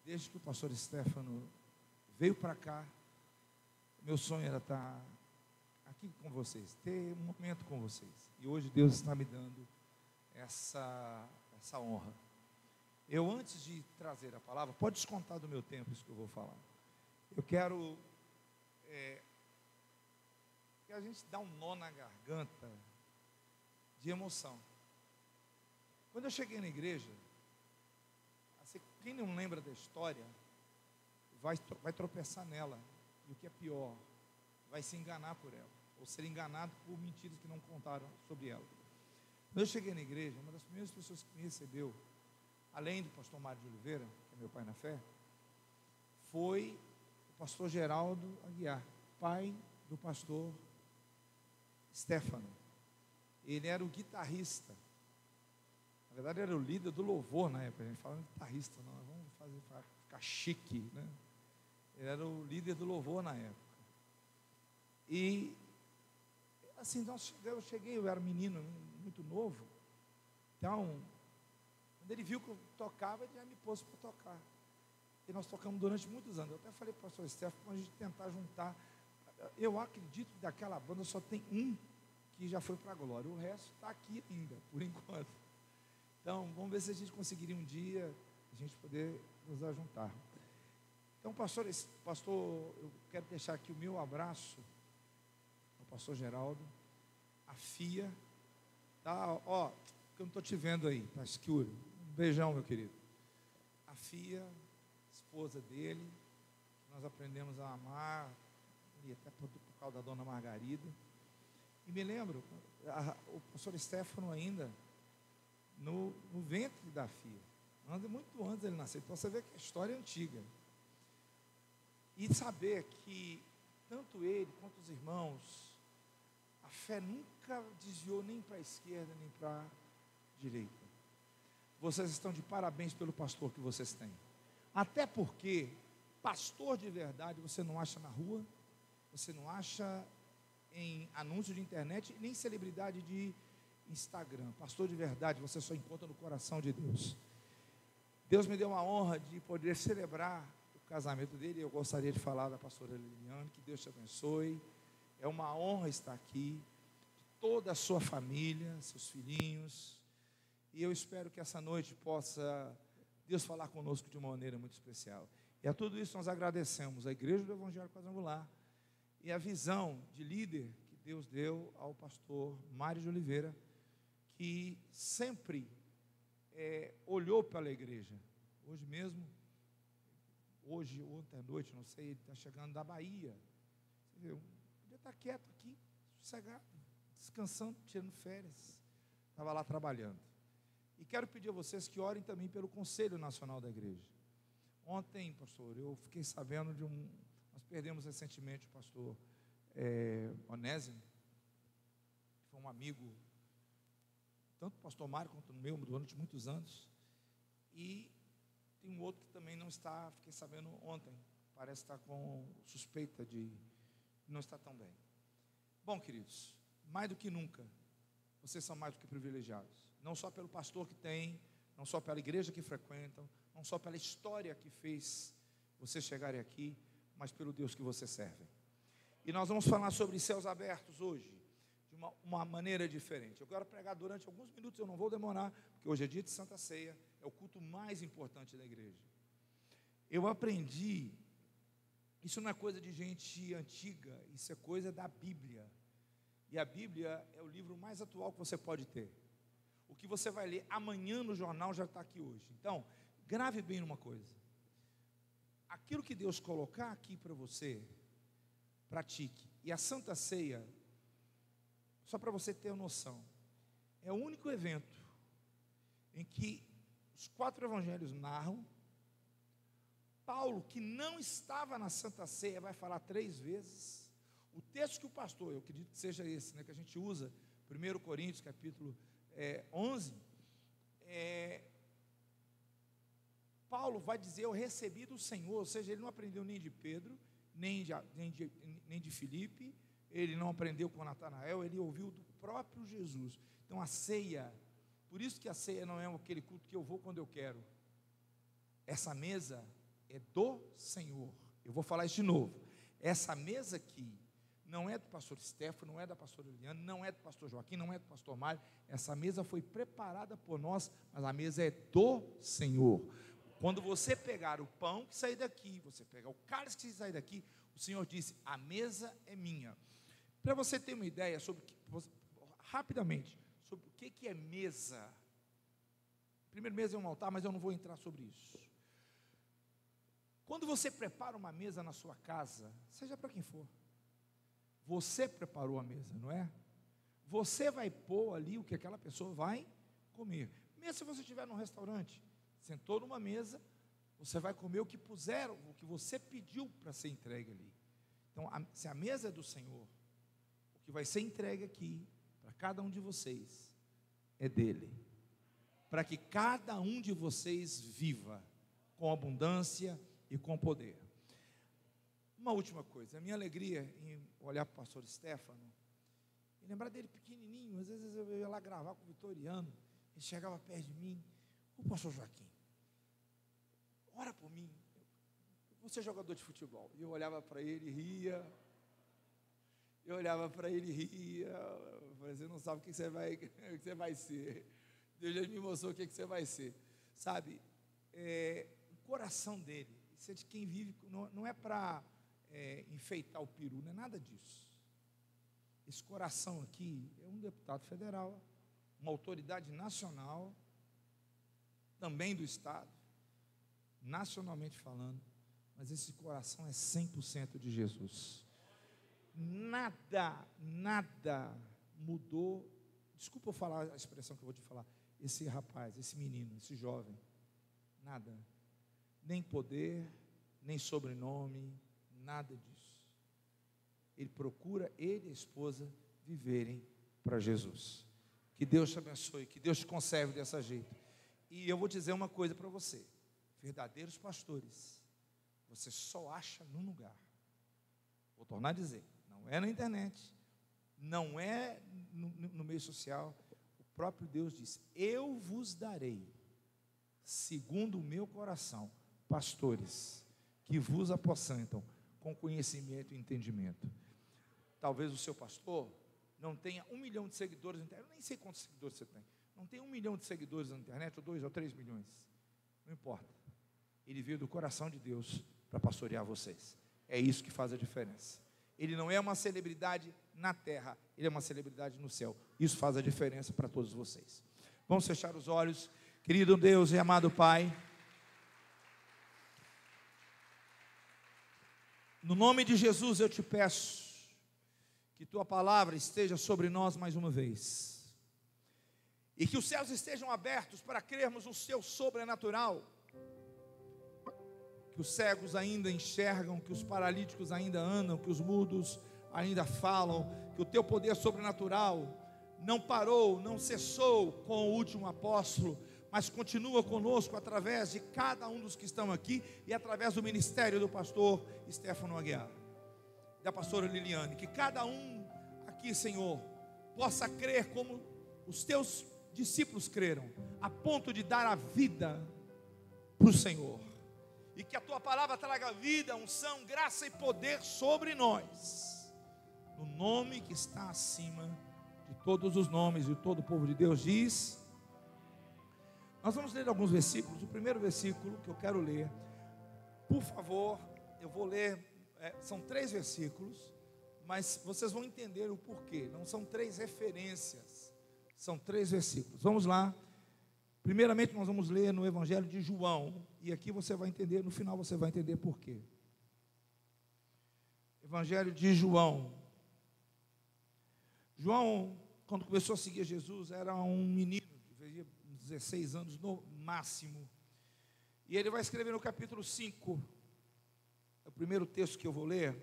Desde que o pastor Stefano veio para cá, meu sonho era estar aqui com vocês, ter um momento com vocês. E hoje Deus está me dando essa honra. Eu, antes de trazer a palavra, pode descontar do meu tempo isso que eu vou falar. Eu quero que a gente dá um nó na garganta de emoção. Quando eu cheguei na igreja, assim, quem não lembra da história, vai tropeçar nela. E o que é pior, vai se enganar por ela, ou ser enganado por mentiras que não contaram sobre ela. Quando eu cheguei na igreja, uma das primeiras pessoas que me recebeu, além do pastor Mário de Oliveira, que é meu pai na fé, foi o pastor Geraldo Aguiar, pai do pastor Stefano. Ele era o guitarrista, na verdade era o líder do louvor na época. A gente falando guitarrista, não, vamos ficar chique, né? Ele era o líder do louvor na época. E assim, eu cheguei, eu era menino, muito novo. Então, quando ele viu que eu tocava, ele já me pôs para tocar. E nós tocamos durante muitos anos. Eu até falei para o pastor Stefano, para a gente tentar juntar. Eu acredito que daquela banda só tem um que já foi para a glória. O resto está aqui ainda, por enquanto. Então, vamos ver se a gente conseguiria um dia a gente poder nos ajuntar. Então, pastor, eu quero deixar aqui o meu abraço ao pastor Geraldo, a Fia, tá? Ó, que eu não estou te vendo aí, tá escuro. Um beijão, meu querido. A Fia, esposa dele, que nós aprendemos a amar, e até por causa da dona Margarida. E me lembro, o pastor Stefano ainda, no ventre da Fia, muito antes dele nascer. Então você vê que a história é antiga. E saber que tanto ele quanto os irmãos, a fé nunca desviou nem para a esquerda nem para a direita. Vocês estão de parabéns pelo pastor que vocês têm. Até porque pastor de verdade você não acha na rua, você não acha em anúncio de internet, nem celebridade de Instagram. Pastor de verdade você só encontra no coração de Deus. Deus me deu uma honra de poder celebrar o casamento dele. Eu gostaria de falar da pastora Liliane, que Deus te abençoe. É uma honra estar aqui, toda a sua família, seus filhinhos. E eu espero que essa noite possa Deus falar conosco de uma maneira muito especial. E a tudo isso nós agradecemos a Igreja do Evangelho Quadrangular e a visão de líder que Deus deu ao pastor Mário de Oliveira, que sempre olhou pela igreja. Hoje mesmo, ontem à noite, não sei, ele está chegando da Bahia. Você viu? Podia estar quieto aqui, sossegado, descansando, tirando férias. Estava lá trabalhando. E quero pedir a vocês que orem também pelo Conselho Nacional da Igreja. Ontem, pastor, eu fiquei sabendo de nós perdemos recentemente o pastor Onésimo, que foi um amigo, tanto do pastor Mário quanto do meu, durante muitos anos. E tem um outro que também não está, fiquei sabendo ontem, parece estar com suspeita de não estar tão bem. Bom, queridos, mais do que nunca, vocês são mais do que privilegiados. Não só pelo pastor que tem, não só pela igreja que frequentam, não só pela história que fez vocês chegarem aqui, mas pelo Deus que vocês servem. E nós vamos falar sobre céus abertos hoje, de uma maneira diferente. Eu quero pregar durante alguns minutos, eu não vou demorar, porque hoje é dia de Santa Ceia, é o culto mais importante da igreja. Eu aprendi, isso não é coisa de gente antiga, isso é coisa da Bíblia. E a Bíblia é o livro mais atual que você pode ter. O que você vai ler amanhã no jornal já está aqui hoje. Então, grave bem uma coisa. Aquilo que Deus colocar aqui para você, pratique. E a Santa Ceia, só para você ter noção, é o único evento em que os 4 evangelhos narram. Paulo, que não estava na Santa Ceia, vai falar 3 vezes. O texto que o pastor, eu acredito que seja esse, né, que a gente usa, 1 Coríntios, capítulo 11, Paulo vai dizer: eu recebi do Senhor. Ou seja, ele não aprendeu nem de Pedro, nem de Filipe, ele não aprendeu com Natanael, ele ouviu do próprio Jesus. Então a ceia, por isso que a ceia não é aquele culto que eu vou quando eu quero. Essa mesa é do Senhor. Eu vou falar isso de novo. Essa mesa aqui não é do pastor Stefano, não é da pastora Liliana, não é do pastor Joaquim, não é do pastor Mário. Essa mesa foi preparada por nós, mas a mesa é do Senhor. Quando você pegar o pão que sair daqui, você pegar o cálice que sair daqui, o Senhor disse: a mesa é minha. Para você ter uma ideia sobre, rapidamente, sobre o que é mesa. Primeiro, mesa é um altar, mas eu não vou entrar sobre isso. Quando você prepara uma mesa na sua casa, seja para quem for, você preparou a mesa, não é? Você vai pôr ali o que aquela pessoa vai comer. Mesmo se você estiver num restaurante, sentou numa mesa, você vai comer o que puseram, o que você pediu para ser entregue ali. Então, se a mesa é do Senhor, o que vai ser entregue aqui, para cada um de vocês, é dele. Para que cada um de vocês viva com abundância e com poder. Uma última coisa, a minha alegria em olhar para o pastor Stefano e lembrar dele pequenininho. Às vezes eu ia lá gravar com o Vitoriano, ele chegava perto de mim: o pastor Joaquim, ora por mim, você é jogador de futebol. E eu olhava para ele e ria. Eu olhava para ele e ria. Eu falei: você não sabe o que você vai ser. Deus já me mostrou o que você vai ser. Sabe, o coração dele, isso é de quem vive, não é para enfeitar o peru, não é nada disso. Esse coração aqui é um deputado federal, uma autoridade nacional, também do Estado, nacionalmente falando, mas esse coração é 100% de Jesus. Nada mudou. Desculpa eu falar a expressão que eu vou te falar. Esse rapaz, esse menino, esse jovem, nada, nem poder, nem sobrenome, nada disso. Ele procura, ele e a esposa, viverem para Jesus. Que Deus te abençoe, que Deus te conserve dessa jeito. E eu vou dizer uma coisa para você: verdadeiros pastores, você só acha num lugar. Vou tornar a dizer: não é na internet, não é no meio social. O próprio Deus disse: eu vos darei, segundo o meu coração, pastores que vos apossentam com conhecimento e entendimento. Talvez o seu pastor não tenha 1 milhão de seguidores na internet. Eu nem sei quantos seguidores você tem. Não tem 1 milhão de seguidores na internet, ou 2 ou 3 milhões. Não importa. Ele veio do coração de Deus para pastorear vocês. É isso que faz a diferença. Ele não é uma celebridade na terra, ele é uma celebridade no céu. Isso faz a diferença para todos vocês. Vamos fechar os olhos. Querido Deus e amado Pai, no nome de Jesus eu te peço que tua palavra esteja sobre nós mais uma vez, e que os céus estejam abertos para crermos no seu sobrenatural, que os cegos ainda enxergam, que os paralíticos ainda andam, que os mudos ainda falam, que o teu poder sobrenatural não parou, não cessou com o último apóstolo, mas continua conosco através de cada um dos que estão aqui e através do ministério do pastor Stefano Aguiar, da pastora Liliane. Que cada um aqui, Senhor, possa crer como os teus discípulos creram, a ponto de dar a vida para o Senhor. E que a tua palavra traga vida, unção, graça e poder sobre nós, no nome que está acima de todos os nomes. E todo o povo de Deus diz. Nós vamos ler alguns versículos. O primeiro versículo que eu quero ler, por favor, eu vou ler, são 3 versículos, mas vocês vão entender o porquê. Não são 3 referências, são 3 versículos. Vamos lá. Primeiramente nós vamos ler no Evangelho de João, e aqui você vai entender, no final você vai entender porquê. Evangelho de João. João, quando começou a seguir Jesus, era um menino, devia 16 anos no máximo, e ele vai escrever no capítulo 5, é o primeiro texto que eu vou ler.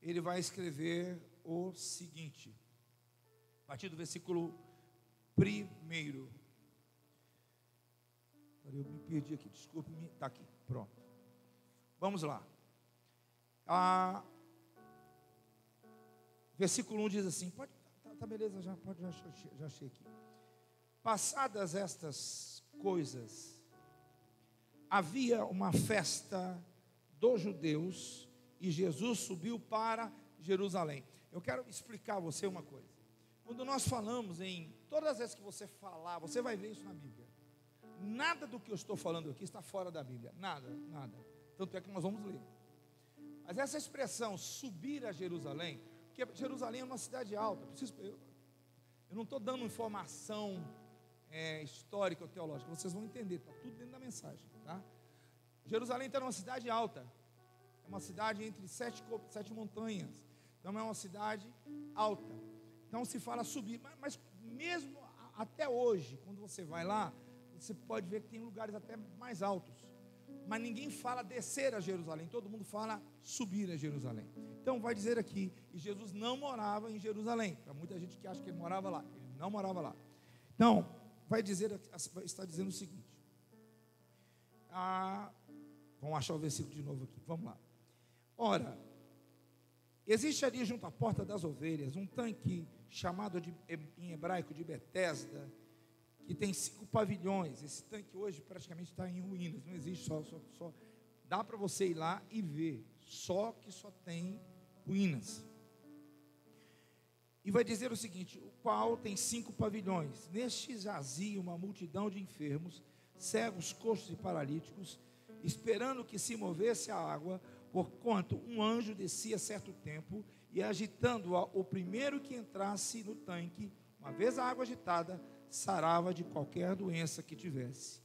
Ele vai escrever o seguinte, a partir do versículo 1. Eu me perdi aqui, desculpe-me, está aqui, pronto. Vamos lá. Versículo 1 diz assim, tá beleza, já achei aqui. Passadas estas coisas, havia uma festa dos judeus e Jesus subiu para Jerusalém. Eu quero explicar a você uma coisa. Quando nós falamos todas as vezes que você falar, você vai ver isso na Bíblia. Nada do que eu estou falando aqui está fora da Bíblia. Nada, nada. Tanto é que nós vamos ler. Mas essa expressão, subir a Jerusalém, porque Jerusalém é uma cidade alta. Eu não estou dando informação histórica ou teológica. Vocês vão entender, está tudo dentro da mensagem. Tá? Jerusalém está numa cidade alta. É uma cidade entre sete montanhas. Então é uma cidade alta. Então se fala subir. Mas mesmo até hoje, quando você vai lá, você pode ver que tem lugares até mais altos. Mas ninguém fala descer a Jerusalém. Todo mundo fala subir a Jerusalém. Então vai dizer aqui, e Jesus não morava em Jerusalém. Para muita gente que acha que ele morava lá. Ele não morava lá. Então, está dizendo o seguinte. Vamos achar o versículo de novo aqui. Vamos lá. Ora, existe ali junto à porta das ovelhas um tanque chamado em hebraico de Betesda, que tem 5 pavilhões. Esse tanque hoje praticamente está em ruínas, não existe, só dá para você ir lá e ver, só que só tem ruínas. E vai dizer o seguinte: o qual tem 5 pavilhões. Neste jazia uma multidão de enfermos, cegos, coxos e paralíticos, esperando que se movesse a água, porquanto um anjo descia certo tempo, e agitando-a, o primeiro que entrasse no tanque, uma vez a água agitada, sarava de qualquer doença que tivesse.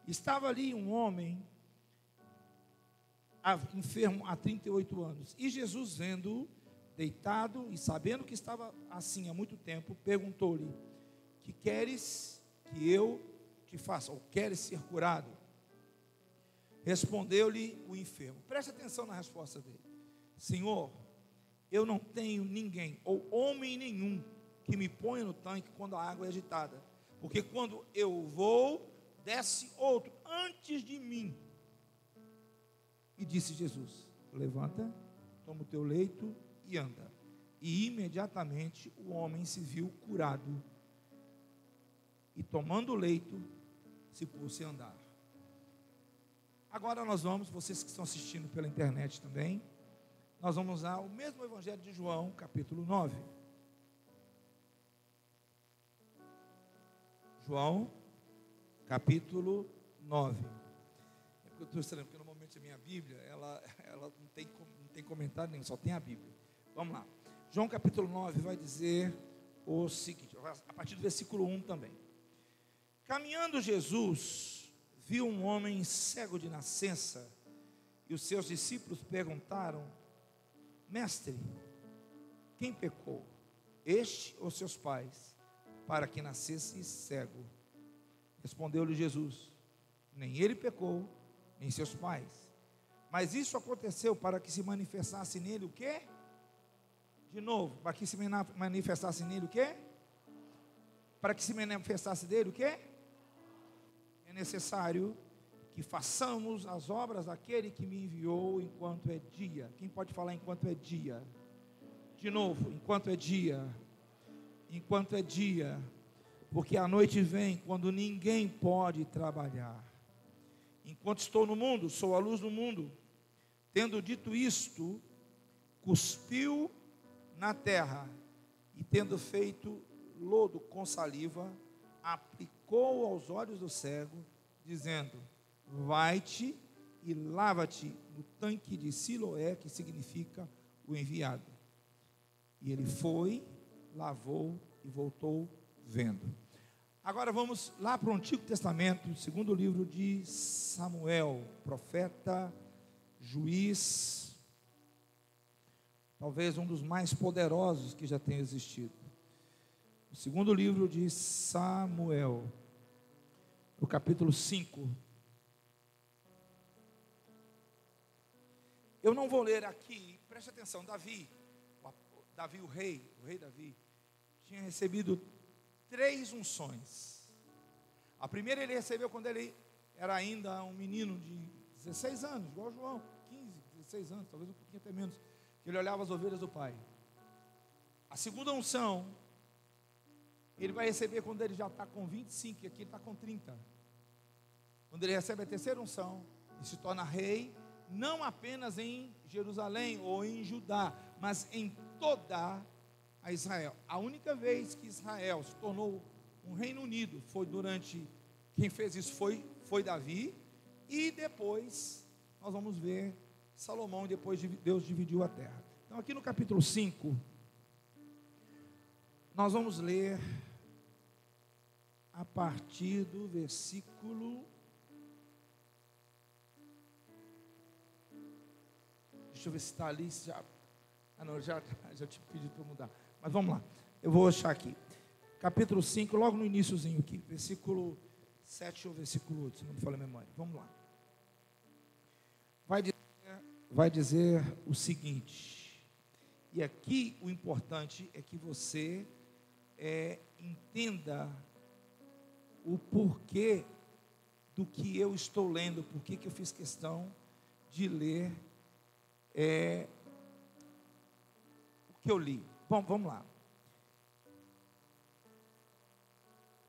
Estava ali um homem enfermo há 38 anos, e Jesus, vendo-o deitado e sabendo que estava assim há muito tempo, perguntou-lhe: que queres que eu te faça? Ou queres ser curado? Respondeu-lhe o enfermo. Preste atenção na resposta dele: Senhor, eu não tenho ninguém, ou homem nenhum, que me ponha no tanque quando a água é agitada, porque quando eu vou, desce outro antes de mim. E disse Jesus: levanta, toma o teu leito e anda. E imediatamente o homem se viu curado, e tomando o leito, se pôs a andar. Agora nós vamos, vocês que estão assistindo pela internet também, nós vamos usar o mesmo Evangelho de João, capítulo 9. João, capítulo 9. É porque eu estou estranhando, porque normalmente a minha Bíblia, ela não tem comentário nenhum, só tem a Bíblia. Vamos lá. João, capítulo 9, vai dizer o seguinte, a partir do versículo 1 também. Caminhando Jesus, viu um homem cego de nascença, e os seus discípulos perguntaram: Mestre, quem pecou, este ou seus pais, para que nascesse cego? Respondeu-lhe Jesus: nem ele pecou, nem seus pais, mas isso aconteceu para que se manifestasse nele o quê? De novo, para que se manifestasse nele o quê? Para que se manifestasse dele o quê? É necessário que façamos as obras daquele que me enviou enquanto é dia. Quem pode falar enquanto é dia? De novo, enquanto é dia. Enquanto é dia, porque a noite vem quando ninguém pode trabalhar. Enquanto estou no mundo, sou a luz do mundo. Tendo dito isto, cuspiu na terra, e tendo feito lodo com saliva, aplicou aos olhos do cego, dizendo: vai-te e lava-te no tanque de Siloé, que significa o enviado. E ele foi, lavou e voltou vendo. Agora vamos lá para o Antigo Testamento, segundo livro de Samuel, profeta, juiz, talvez um dos mais poderosos que já tenha existido. O segundo livro de Samuel, no capítulo 5. Eu não vou ler aqui, preste atenção. Davi, o rei Davi, tinha recebido 3 unções. A primeira ele recebeu quando ele era ainda um menino de 16 anos, igual João, 15, 16 anos, talvez um pouquinho até menos, que ele olhava as ovelhas do pai. A segunda unção ele vai receber quando ele já está com 25, e aqui ele está com 30. quando ele recebe a terceira unção, ele se torna rei, não apenas em Jerusalém ou em Judá, mas em toda a Israel. A única vez que Israel se tornou um reino unido foi durante, quem fez isso foi Davi, e depois nós vamos ver Salomão, depois Deus dividiu a terra. Então aqui no capítulo 5, nós vamos ler a partir do versículo, deixa eu ver se está ali, já te pedi para mudar, mas vamos lá, eu vou achar aqui, capítulo 5, logo no iniciozinho aqui, versículo 7 ou versículo 8, se não me falha a memória, vamos lá. Vai dizer o seguinte, e aqui o importante é que você entenda o porquê do que eu estou lendo, porquê que eu fiz questão de ler o que eu li. Bom, vamos lá.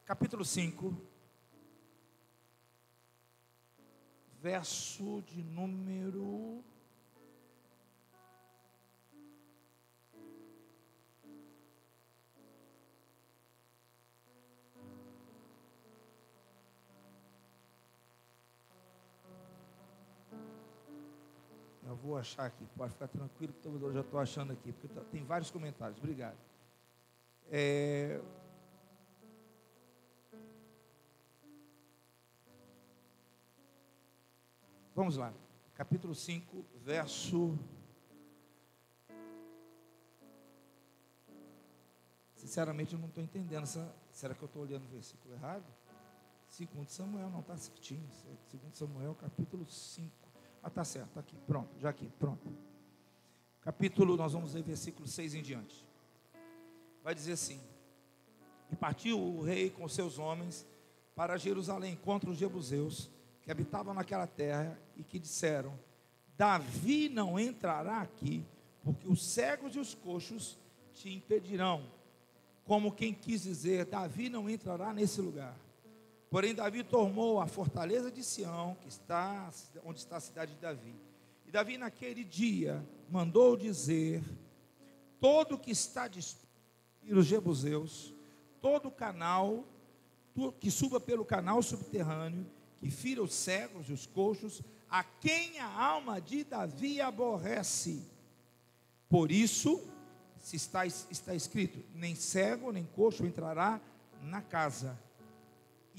Capítulo 5, verso de número... Eu vou achar aqui, pode ficar tranquilo, que eu já estou achando aqui, porque tem vários comentários, obrigado. Vamos lá, capítulo 5, verso... Sinceramente eu não estou entendendo, será que eu estou olhando o versículo errado? 2 Samuel, não está certinho, 2 Samuel, capítulo 5. Ah, está certo, está aqui, pronto, já aqui, pronto. Capítulo, nós vamos ler versículo 6 em diante. Vai dizer assim: e partiu o rei com seus homens para Jerusalém contra os jebuseus que habitavam naquela terra e que disseram: Davi não entrará aqui, porque os cegos e os coxos te impedirão. Como quem quis dizer: Davi não entrará nesse lugar. Porém Davi tomou a fortaleza de Sião, onde está a cidade de Davi. E Davi naquele dia mandou dizer: todo que está disposto a ir os jebuseus, todo canal, que suba pelo canal subterrâneo, que fira os cegos e os coxos, a quem a alma de Davi aborrece. Por isso, se está escrito: nem cego nem coxo entrará na casa.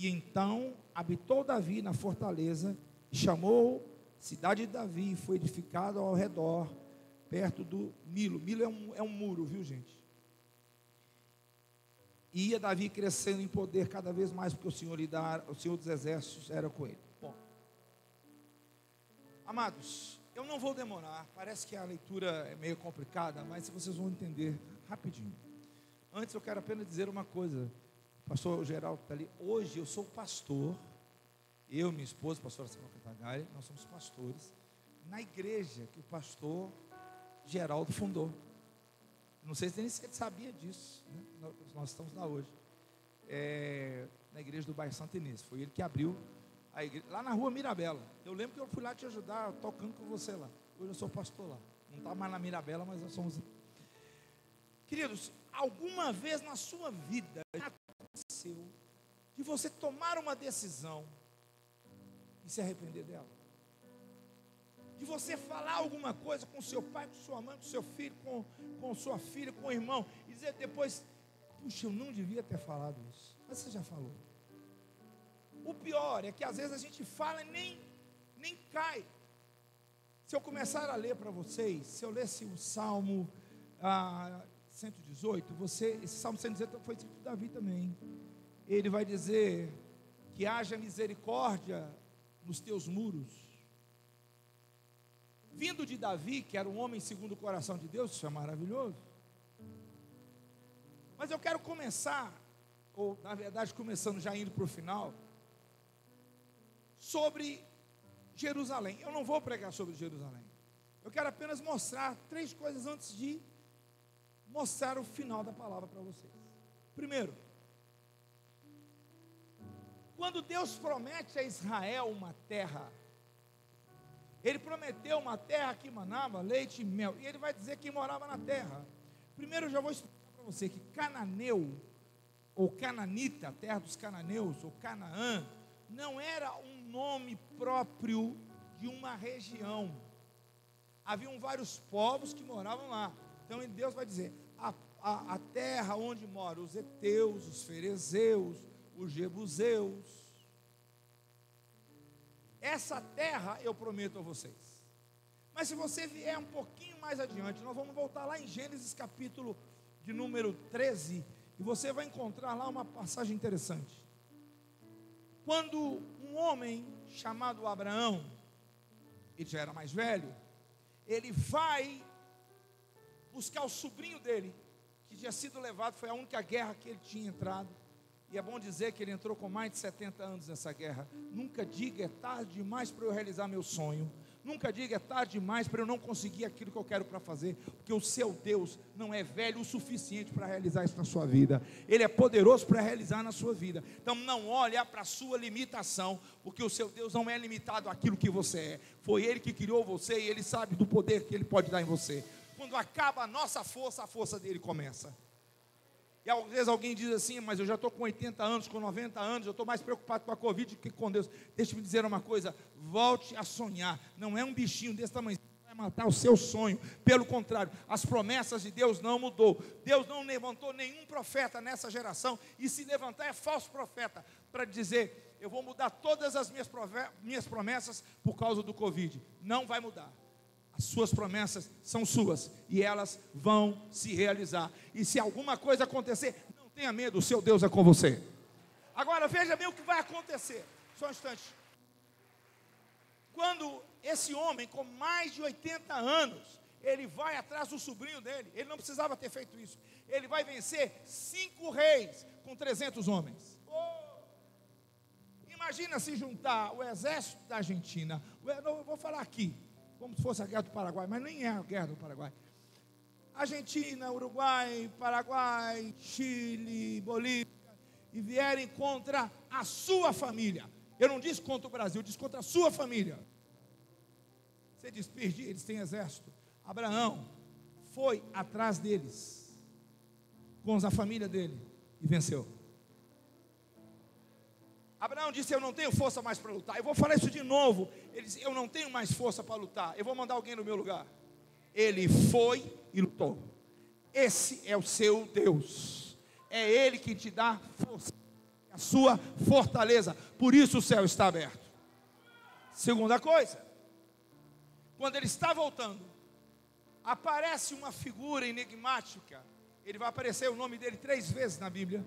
E então habitou Davi na fortaleza, e chamou cidade de Davi, e foi edificado ao redor, perto do Milo. Milo é um muro, viu, gente? E ia Davi crescendo em poder cada vez mais, porque o Senhor dos exércitos era com ele. Bom, amados, eu não vou demorar, parece que a leitura é meio complicada, mas vocês vão entender rapidinho. Antes eu quero apenas dizer uma coisa. Pastor Geraldo está ali. Hoje eu sou pastor, eu, minha esposa, pastora Samuel Cantagari, nós somos pastores na igreja que o pastor Geraldo fundou. Não sei se você sabia disso, né? Nós estamos lá hoje, na igreja do bairro Santa Inês. Foi ele que abriu a igreja, lá na rua Mirabela. Eu lembro que eu fui lá te ajudar, tocando com você lá. Hoje eu sou pastor lá. Não está mais na Mirabela, mas nós somos. Queridos, alguma vez na sua vida de você tomar uma decisão e se arrepender dela? De você falar alguma coisa com seu pai, com sua mãe, com seu filho, com sua filha, com o irmão, e dizer depois: puxa, eu não devia ter falado isso, mas você já falou. O pior é que às vezes a gente fala e nem cai. Se eu começar a ler para vocês, se eu lesse o Salmo 118, esse Salmo 118 foi escrito de Davi também. Ele vai dizer que haja misericórdia nos teus muros. Vindo de Davi, que era um homem segundo o coração de Deus, isso é maravilhoso. Mas eu quero começar, ou na verdade começando já indo para o final, sobre Jerusalém. Eu não vou pregar sobre Jerusalém. Eu quero apenas mostrar 3 coisas antes de mostrar o final da palavra para vocês. Primeiro, Quando Deus promete a Israel uma terra, Ele prometeu uma terra que manava leite e mel, e Ele vai dizer quem morava na terra. Primeiro eu já vou explicar para você que cananeu, ou cananita, terra dos cananeus, ou Canaã, não era um nome próprio de uma região. Haviam vários povos que moravam lá. Então Deus vai dizer, a terra onde moram os heteus, os ferezeus, os jebuseus, essa terra eu prometo a vocês. Mas se você vier um pouquinho mais adiante, nós vamos voltar lá em Gênesis capítulo de número 13, e você vai encontrar lá uma passagem interessante. Quando um homem chamado Abraão, ele já era mais velho, ele vai buscar o sobrinho dele, que tinha sido levado, foi a única guerra que ele tinha entrado, e é bom dizer que ele entrou com mais de 70 anos nessa guerra. Nunca diga é tarde demais para eu realizar meu sonho, nunca diga é tarde demais para eu não conseguir aquilo que eu quero para fazer, porque o seu Deus não é velho o suficiente para realizar isso na sua vida, Ele é poderoso para realizar na sua vida. Então não olhe para a sua limitação, porque o seu Deus não é limitado àquilo que você é, foi Ele que criou você, e Ele sabe do poder que Ele pode dar em você. Quando acaba a nossa força, a força dele começa. E às vezes alguém diz assim, mas eu já estou com 80 anos, com 90 anos, eu estou mais preocupado com a Covid do que com Deus. Deixa eu me dizer uma coisa, volte a sonhar. Não é um bichinho desse tamanho que vai matar o seu sonho. Pelo contrário, as promessas de Deus não mudou. Deus não levantou nenhum profeta nessa geração, e se levantar é falso profeta, para dizer, eu vou mudar todas as minhas promessas por causa do Covid. Não vai mudar. As suas promessas são suas, e elas vão se realizar. E se alguma coisa acontecer, não tenha medo, o seu Deus é com você. Agora veja bem o que vai acontecer. Só um instante. Quando esse homem com mais de 80 anos, ele vai atrás do sobrinho dele, ele não precisava ter feito isso, ele vai vencer 5 reis com 300 homens. Imagina se juntar o exército da Argentina, eu vou falar aqui, como se fosse a guerra do Paraguai, mas nem é a guerra do Paraguai. Argentina, Uruguai, Paraguai, Chile, Bolívia, e vierem contra a sua família. Eu não disse contra o Brasil, eu disse contra a sua família. Você diz, perdi, eles têm exército. Abraão foi atrás deles, com a família dele, e venceu. Abraão disse, eu não tenho força mais para lutar. Eu vou falar isso de novo. Ele disse, eu não tenho mais força para lutar, eu vou mandar alguém no meu lugar. Ele foi e lutou. Esse é o seu Deus, é Ele que te dá força, a sua fortaleza. Por isso o céu está aberto. Segunda coisa, quando ele está voltando, aparece uma figura enigmática. Ele vai aparecer o nome dele 3 vezes na Bíblia,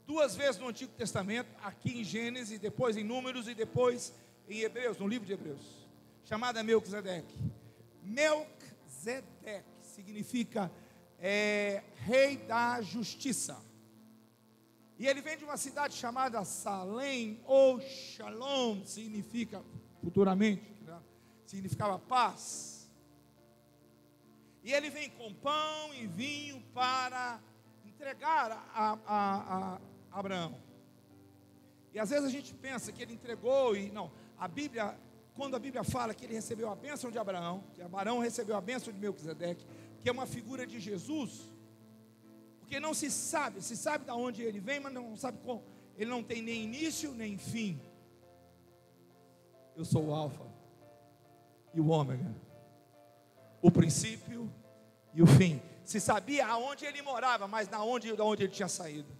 2 vezes no Antigo Testamento, aqui em Gênesis, depois em Números, e depois em Hebreus, no livro de Hebreus, chamada Melquisedeque. Melquisedeque significa rei da justiça, e ele vem de uma cidade chamada Salém, ou Shalom, significa, futuramente, né, significava paz, e ele vem com pão e vinho para entregar a Abraão. E às vezes a gente pensa que ele entregou, e não, a Bíblia, quando a Bíblia fala que ele recebeu a bênção de Abraão, que Abraão recebeu a bênção de Melquisedeque, que é uma figura de Jesus, porque não se sabe de onde ele vem, mas não sabe como, ele não tem nem início nem fim. Eu sou o Alfa e o Ômega, o princípio e o fim. Se sabia aonde ele morava, mas de onde ele tinha saído.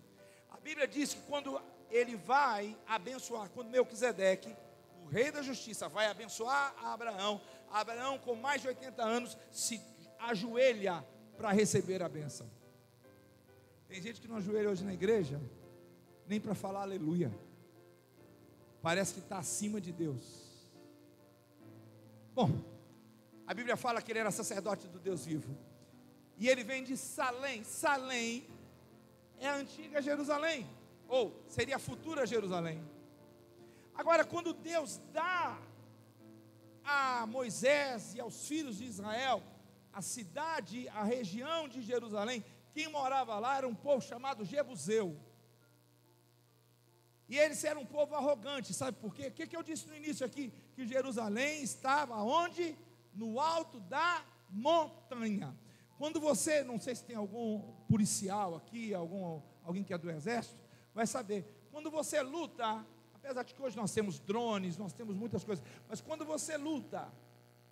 A Bíblia diz que quando ele vai abençoar, quando Melquisedeque, o rei da justiça, vai abençoar a Abraão, Abraão com mais de 80 anos se ajoelha para receber a bênção. Tem gente que não ajoelha hoje na igreja nem para falar aleluia, parece que está acima de Deus. Bom, a Bíblia fala que ele era sacerdote do Deus vivo, e ele vem de Salém. Salém é a antiga Jerusalém, ou seria a futura Jerusalém. Agora, quando Deus dá a Moisés e aos filhos de Israel a cidade, a região de Jerusalém, quem morava lá era um povo chamado Jebuseu. E eles eram um povo arrogante, sabe por quê? O que eu disse no início aqui? Que Jerusalém estava onde? No alto da montanha. Quando você, não sei se tem algum policial aqui, alguém que é do exército, vai saber, quando você luta, apesar de que hoje nós temos drones, nós temos muitas coisas, mas quando você luta,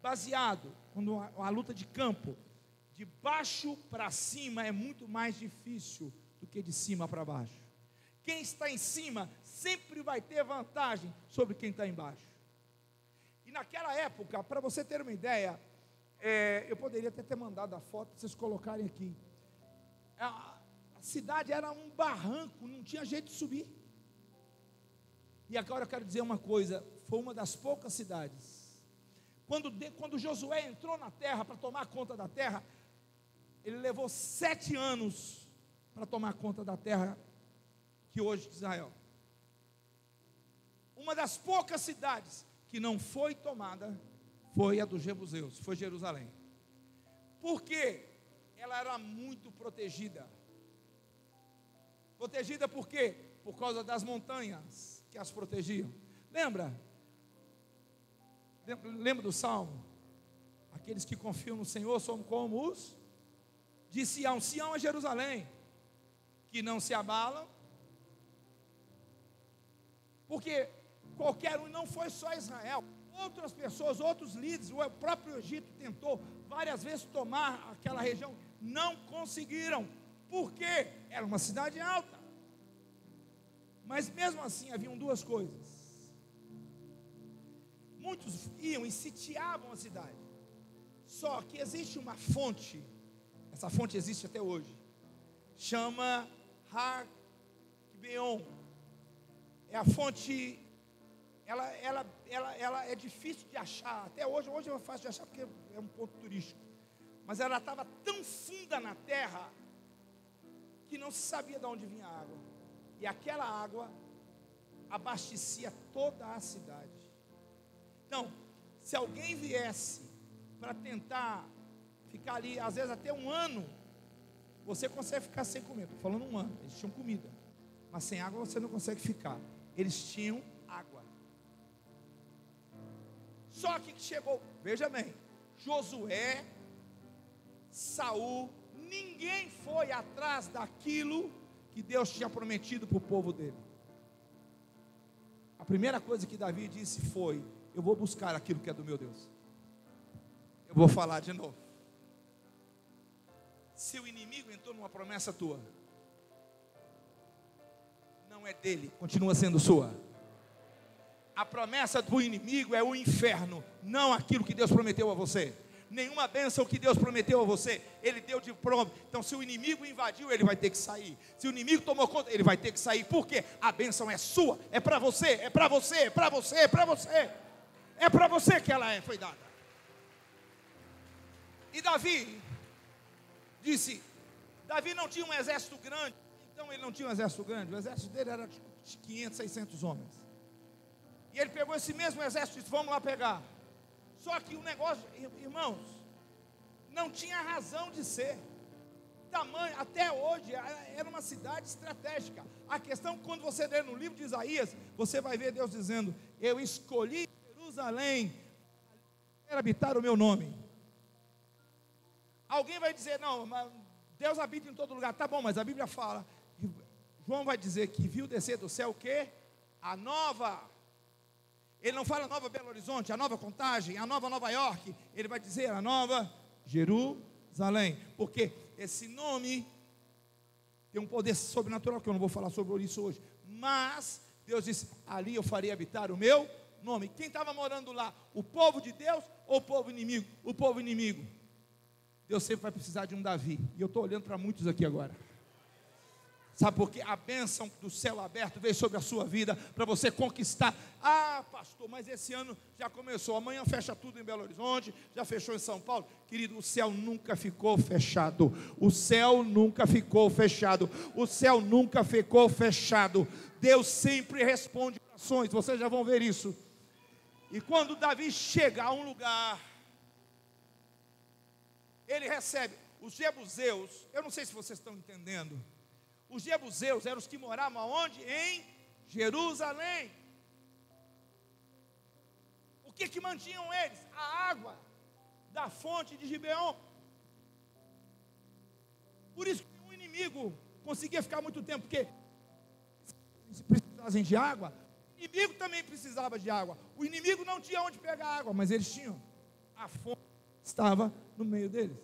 baseado, quando a luta de campo, de baixo para cima é muito mais difícil do que de cima para baixo. Quem está em cima sempre vai ter vantagem sobre quem está embaixo. E naquela época, para você ter uma ideia, eu poderia até ter mandado a foto para vocês colocarem aqui. A cidade era um barranco, não tinha jeito de subir. E agora eu quero dizer uma coisa, foi uma das poucas cidades. Quando Josué entrou na terra para tomar conta da terra, ele levou 7 anos para tomar conta da terra que hoje de Israel. Uma das poucas cidades que não foi tomada foi a dos jebuseus, foi Jerusalém. Por quê? Ela era muito protegida. Protegida por quê? Por causa das montanhas que as protegiam. Lembra do Salmo? Aqueles que confiam no Senhor são como os de Sião. Sião é Jerusalém, que não se abalam. Porque qualquer um, não foi só Israel, outras pessoas, outros líderes, o próprio Egito tentou várias vezes tomar aquela região, não conseguiram. Por quê? Era uma cidade alta. Mas mesmo assim haviam duas coisas. Muitos iam e sitiavam a cidade. Só que existe uma fonte, essa fonte existe até hoje, chama Har Gibeon. É a fonte, ela é difícil de achar, até hoje é fácil de achar porque é um ponto turístico, mas ela estava tão funda na terra, que não se sabia de onde vinha a água, e aquela água abastecia toda a cidade. Então, se alguém viesse para tentar ficar ali, às vezes até um ano, você consegue ficar sem comer, estou falando um ano, eles tinham comida, mas sem água você não consegue ficar. Eles tinham água. Só que chegou, veja bem, Josué, Saul, ninguém foi atrás daquilo que Deus tinha prometido para o povo dele. A primeira coisa que Davi disse foi: eu vou buscar aquilo que é do meu Deus. Eu vou falar de novo. Se o inimigo entrou numa promessa tua, não é dele, continua sendo sua. A promessa do inimigo é o inferno, não aquilo que Deus prometeu a você. Nenhuma bênção que Deus prometeu a você, Ele deu de pronto. Então se o inimigo invadiu, ele vai ter que sair. Se o inimigo tomou conta, ele vai ter que sair. Por quê? A bênção é sua, é para você, é para você, é para você, é para você. É para você que ela foi dada. E Davi disse, Davi não tinha um exército grande. Então ele não tinha um exército grande, o exército dele era de 500, 600 homens. E ele pegou esse mesmo exército e disse: vamos lá pegar. Só que o negócio, irmãos, não tinha razão de ser. Tamanho, até hoje, era uma cidade estratégica. A questão, quando você ler no livro de Isaías, você vai ver Deus dizendo: eu escolhi Jerusalém para habitar o meu nome. Alguém vai dizer: não, mas Deus habita em todo lugar. Tá bom, mas a Bíblia fala, João vai dizer que viu descer do céu o quê? A nova. Ele não fala a nova Belo Horizonte, a nova Contagem, a nova Nova York. Ele vai dizer a nova Jerusalém. Porque esse nome tem um poder sobrenatural, que eu não vou falar sobre isso hoje. Mas Deus disse: ali eu farei habitar o meu nome. Quem estava morando lá? O povo de Deus ou o povo inimigo? O povo inimigo. Deus sempre vai precisar de um Davi. E eu estou olhando para muitos aqui agora. Sabe por quê? A bênção do céu aberto veio sobre a sua vida para você conquistar. Ah, pastor, mas esse ano já começou. Amanhã fecha tudo em Belo Horizonte, já fechou em São Paulo. Querido, o céu nunca ficou fechado. O céu nunca ficou fechado. O céu nunca ficou fechado. Deus sempre responde orações. Vocês já vão ver isso. E quando Davi chega a um lugar, ele recebe os jebuseus. Eu não sei se vocês estão entendendo. Os jebuseus eram os que moravam aonde? Em Jerusalém. O que mantinham eles? A água da fonte de Gibeon. Por isso que o inimigo conseguia ficar muito tempo, porque se precisassem de água, o inimigo também precisava de água. O inimigo não tinha onde pegar água, mas eles tinham. A fonte estava no meio deles.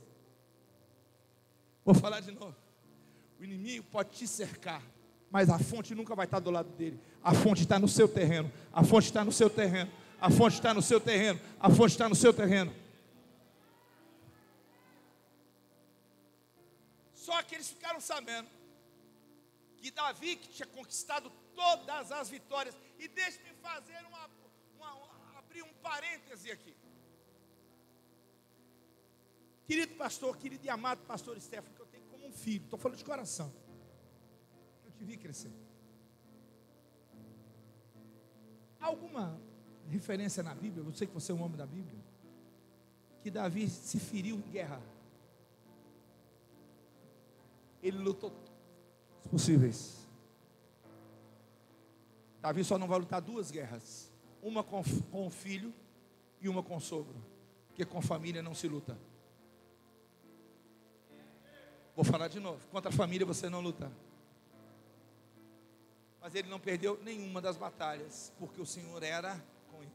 Vou falar de novo. O inimigo pode te cercar, mas a fonte nunca vai estar do lado dele. A fonte está no seu terreno. A fonte está no seu terreno. A fonte está no seu terreno. A fonte está no seu terreno. Só que eles ficaram sabendo que Davi, que tinha conquistado todas as vitórias, e deixe-me fazer abrir um parêntese aqui. Querido pastor, querido e amado pastor Stefano, que eu tenho como um filho, estou falando de coração, eu te vi crescer. Alguma referência na Bíblia, eu sei que você é um homem da Bíblia, que Davi se feriu em guerra? Ele lutou todos os possíveis. Davi só não vai lutar duas guerras, uma com o filho e uma com o sogro, porque com família não se luta. Vou falar de novo, contra a família você não luta. Mas ele não perdeu nenhuma das batalhas, porque o Senhor era com ele,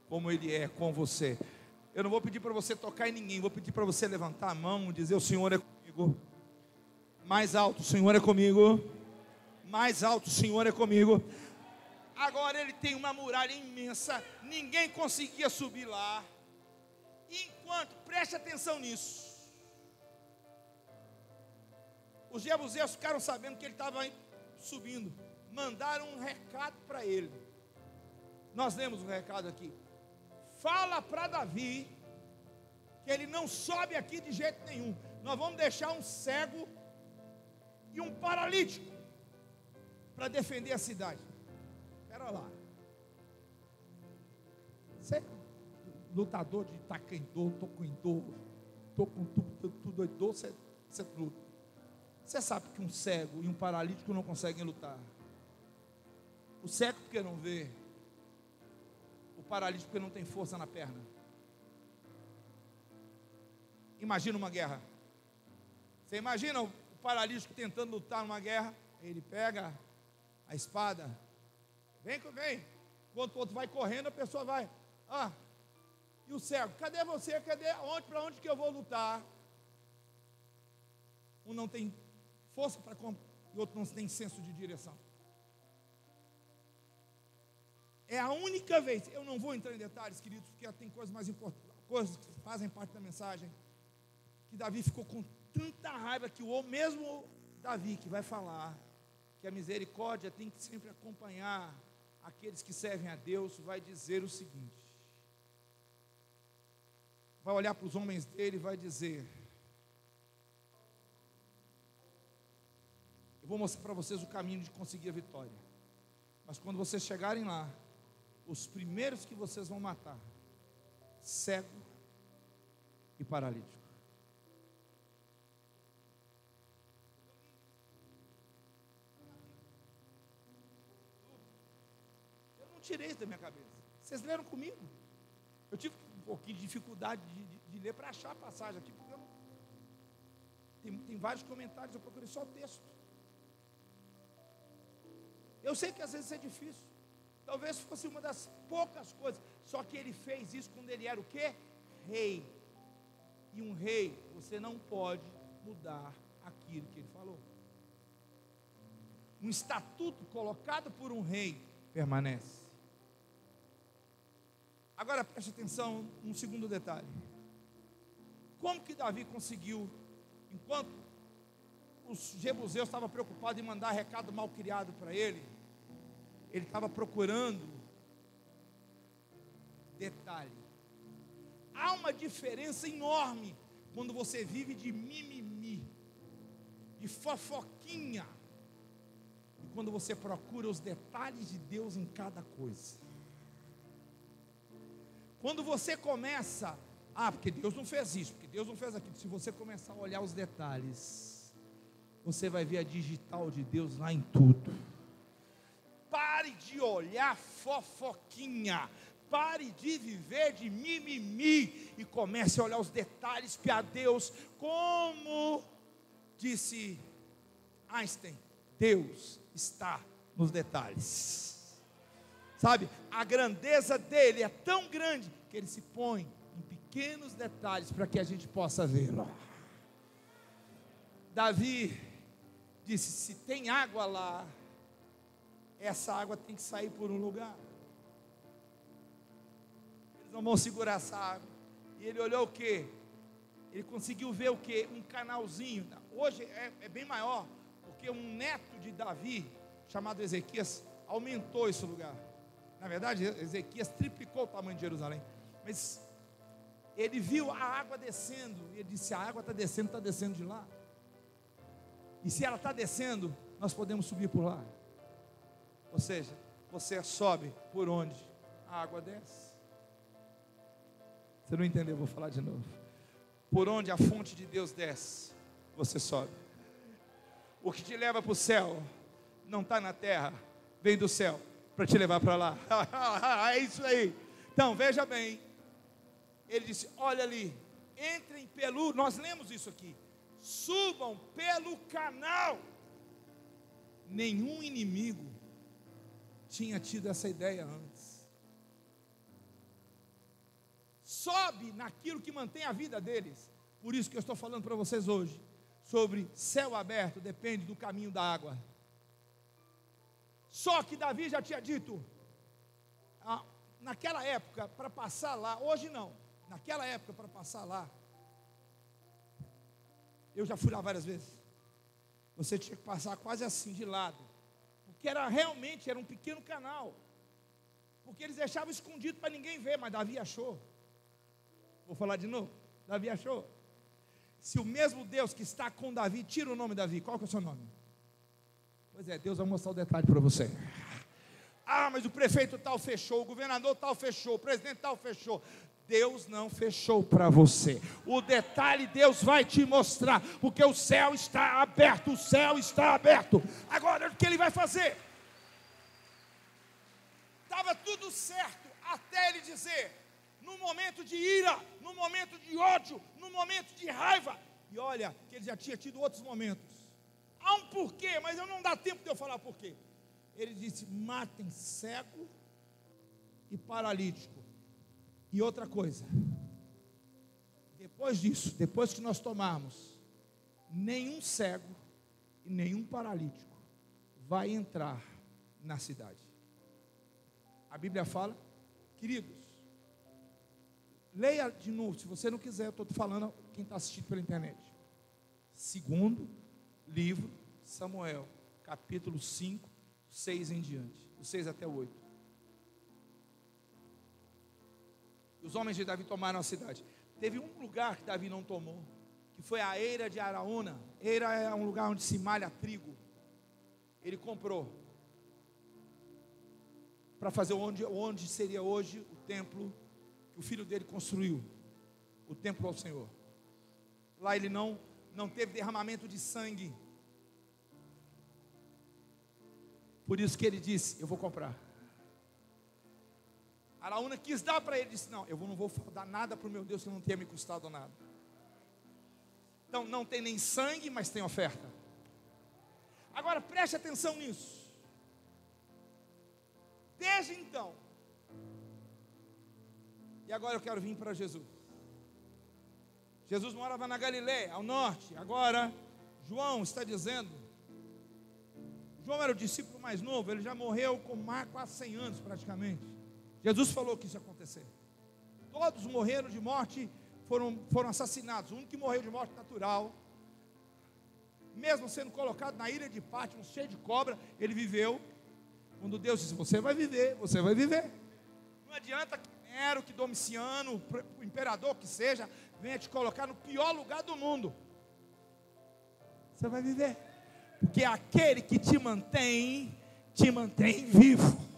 como ele é com você. Eu não vou pedir para você tocar em ninguém, vou pedir para você levantar a mão e dizer: o Senhor é comigo. Mais alto, o Senhor é comigo. Mais alto, o Senhor é comigo. Agora ele tem uma muralha imensa, ninguém conseguia subir lá. Enquanto, preste atenção nisso, os jebuseus ficaram sabendo que ele estava subindo, mandaram um recado para ele. Nós lemos um recado aqui: fala para Davi que ele não sobe aqui de jeito nenhum. Nós vamos deixar um cego e um paralítico para defender a cidade. Espera lá. Você é lutador de taekwondo, taekwondo, tô com tudo doido, você luta. Você sabe que um cego e um paralítico não conseguem lutar. O cego porque não vê, o paralítico porque não tem força na perna. Imagina uma guerra. Você imagina o paralítico tentando lutar numa guerra? Ele pega a espada, vem. Enquanto o outro vai correndo, a pessoa vai. E o cego, cadê você? Para onde que eu vou lutar? Um não tem força para e o outro não tem senso de direção. É a única vez, eu não vou entrar em detalhes, queridos, porque tem coisas mais importantes, coisas que fazem parte da mensagem, que Davi ficou com tanta raiva que o mesmo Davi que vai falar que a misericórdia tem que sempre acompanhar aqueles que servem a Deus, vai dizer o seguinte: vai olhar para os homens dele e vai dizer: eu vou mostrar para vocês o caminho de conseguir a vitória, mas quando vocês chegarem lá, os primeiros que vocês vão matar, cego e paralítico. Eu não tirei isso da minha cabeça. Vocês leram comigo? Eu tive um pouquinho de dificuldade de ler para achar a passagem aqui, porque tem vários comentários, eu procurei só o texto. Eu sei que às vezes é difícil. Talvez fosse uma das poucas coisas. Só que ele fez isso quando ele era o quê? Rei. E um rei, você não pode mudar aquilo que ele falou. Um estatuto colocado por um rei permanece. Agora preste atenção num segundo detalhe. Como que Davi conseguiu, enquanto os jebuseus estavam preocupados em mandar recado mal criado para ele estava procurando detalhe. Há uma diferença enorme quando você vive de mimimi, de fofoquinha, e quando você procura os detalhes de Deus em cada coisa. Quando você começa, porque Deus não fez isso, porque Deus não fez aquilo. Se você começar a olhar os detalhes, você vai ver a digital de Deus lá em tudo. de olhar fofoquinha. Pare de viver de mimimi e comece a olhar os detalhes que a Deus, como disse Einstein, Deus está nos detalhes. Sabe, a grandeza dele é tão grande que ele se põe em pequenos detalhes para que a gente possa vê-lo. Davi disse: se tem água lá, essa água tem que sair por um lugar. Eles não vão segurar essa água. E ele olhou o quê? Ele conseguiu ver o quê? Um canalzinho. Hoje é bem maior, porque um neto de Davi, chamado Ezequias, aumentou esse lugar. Na verdade, Ezequias triplicou o tamanho de Jerusalém. Mas ele viu a água descendo, e ele disse: a água está descendo de lá. E se ela está descendo, nós podemos subir por lá. Ou seja, você sobe por onde a água desce. Você não entendeu? Eu vou falar de novo. Por onde a fonte de Deus desce, você sobe. O que te leva para o céu não está na terra, vem do céu para te levar para lá. É isso aí. Então veja bem, ele disse: olha ali, entrem pelo, nós lemos isso aqui, subam pelo canal. Nenhum inimigo tinha tido essa ideia antes. Sobe naquilo que mantém a vida deles. Por isso que eu estou falando para vocês hoje sobre céu aberto, depende do caminho da água. Só que Davi já tinha dito, naquela época, para passar lá, hoje não, naquela época, para passar lá, eu já fui lá várias vezes, você tinha que passar quase assim, de lado, porque realmente era um pequeno canal, porque eles deixavam escondido para ninguém ver, mas Davi achou. Vou falar de novo, Davi achou. Se o mesmo Deus que está com Davi, tira o nome Davi, qual que é o seu nome? Pois é, Deus vai mostrar o detalhe para você. Ah, mas o prefeito tal fechou, o governador tal fechou, o presidente tal fechou. Deus não fechou para você. O detalhe Deus vai te mostrar, porque o céu está aberto, o céu está aberto. Agora, o que ele vai fazer? Estava tudo certo, até ele dizer, no momento de ira, no momento de ódio, no momento de raiva. E olha, que ele já tinha tido outros momentos. Há um porquê, mas não dá tempo de eu falar porquê. Ele disse: matem cego e paralítico. E outra coisa, depois disso, depois que nós tomarmos, nenhum cego e nenhum paralítico vai entrar na cidade. A Bíblia fala, queridos, leia de novo, se você não quiser, eu estou falando quem está assistindo pela internet. Segundo livro Samuel, capítulo 5, 6 em diante, do 6 até o 8. Os homens de Davi tomaram a cidade. Teve um lugar que Davi não tomou, que foi a eira de Araúna. Eira é um lugar onde se malha trigo. Ele comprou para fazer onde seria hoje o templo que o filho dele construiu, o templo ao Senhor. Lá ele não teve derramamento de sangue. Por isso que ele disse: eu vou comprar. Araúna quis dar para ele, disse: não, eu não vou dar nada para o meu Deus que não tenha me custado nada. Então não tem nem sangue, mas tem oferta. Agora preste atenção nisso. Desde então, e agora eu quero vir para Jesus. Jesus morava na Galileia, ao norte. Agora João está dizendo, João era o discípulo mais novo, ele já morreu com quase 100 anos praticamente. Jesus falou que isso ia acontecer. Todos morreram de morte, foram assassinados. O único que morreu de morte natural, mesmo sendo colocado na ilha de Pátmos, cheio de cobra, ele viveu. Quando Deus disse: você vai viver, você vai viver. Não adianta que Nero, que Domiciano, o imperador que seja, venha te colocar no pior lugar do mundo. Você vai viver, porque aquele que te mantém vivo.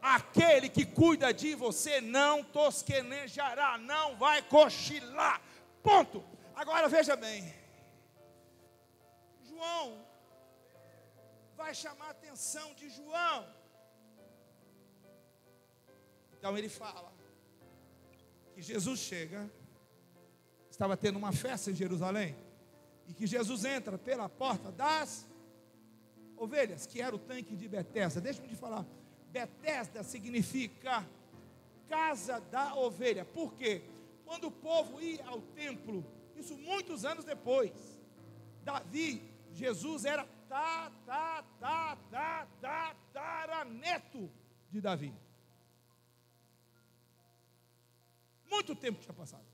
Aquele que cuida de você não tosquenejará, não vai cochilar. Ponto. Agora veja bem, João vai chamar a atenção de João. Então ele fala que Jesus chega, estava tendo uma festa em Jerusalém, e que Jesus entra pela porta das ovelhas, que era o tanque de Betesda. Deixa-me te falar, Betesda significa casa da ovelha. Por quê? Quando o povo ia ao templo, isso muitos anos depois, Jesus era tataraneto de Davi. Muito tempo tinha passado.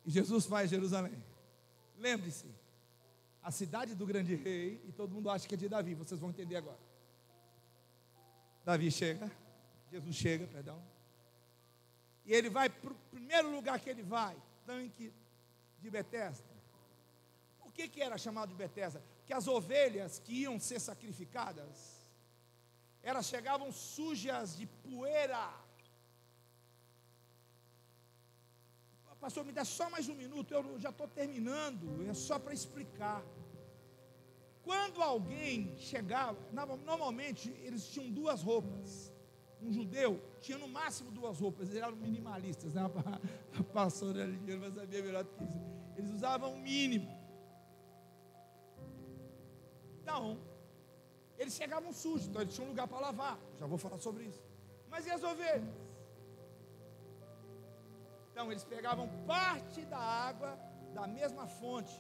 E Jesus vai a Jerusalém. Lembre-se, a cidade do grande rei, e todo mundo acha que é de Davi, vocês vão entender agora. Jesus chega, e ele vai para o primeiro lugar que ele vai, tanque de Betesda. Por que era chamado de Betesda? Porque as ovelhas que iam ser sacrificadas, elas chegavam sujas de poeira. Pastor, me dá só mais um minuto, eu já estou terminando, é só para explicar. Quando alguém chegava, normalmente eles tinham duas roupas. Um judeu tinha no máximo duas roupas, eles eram minimalistas, né? A pastora ali vai saber melhor do que isso. Eles usavam o mínimo. Então, eles chegavam sujos, então eles tinham um lugar para lavar. Já vou falar sobre isso. Mas e as ovelhas? Então, eles pegavam parte da água da mesma fonte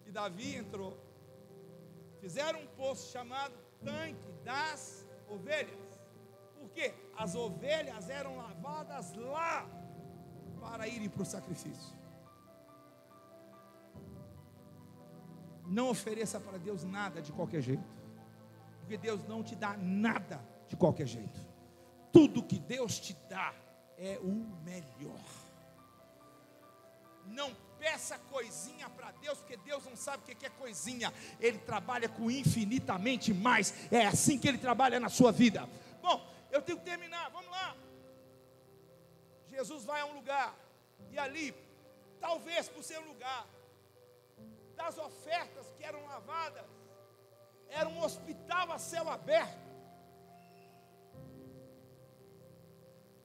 que Davi entrou. Fizeram um poço chamado tanque das ovelhas. Por quê? As ovelhas eram lavadas lá para irem para o sacrifício. Não ofereça para Deus nada de qualquer jeito, porque Deus não te dá nada de qualquer jeito. Tudo que Deus te dá é o melhor. Não peça coisinha para Deus, porque Deus não sabe o que é coisinha. Ele trabalha com infinitamente mais. É assim que Ele trabalha na sua vida. Bom, eu tenho que terminar, vamos lá. Jesus vai a um lugar, e ali, talvez por ser um lugar das ofertas que eram lavadas, era um hospital a céu aberto.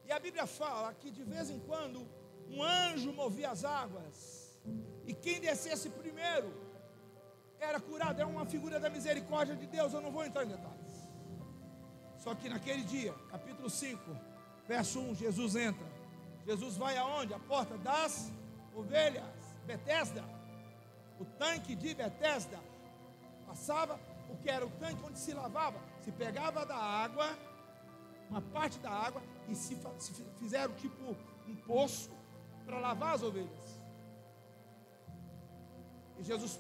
E a Bíblia fala que de vez em quando um anjo movia as águas, e quem descesse primeiro era curado. É uma figura da misericórdia de Deus. Eu não vou entrar em detalhes. Só que naquele dia, capítulo 5, verso 1, Jesus entra. Jesus vai aonde? A porta das ovelhas, Betesda. O tanque de Betesda passava, o que era o tanque onde se lavava. Se pegava da água, uma parte da água, e se fizeram tipo um poço para lavar as ovelhas. E Jesus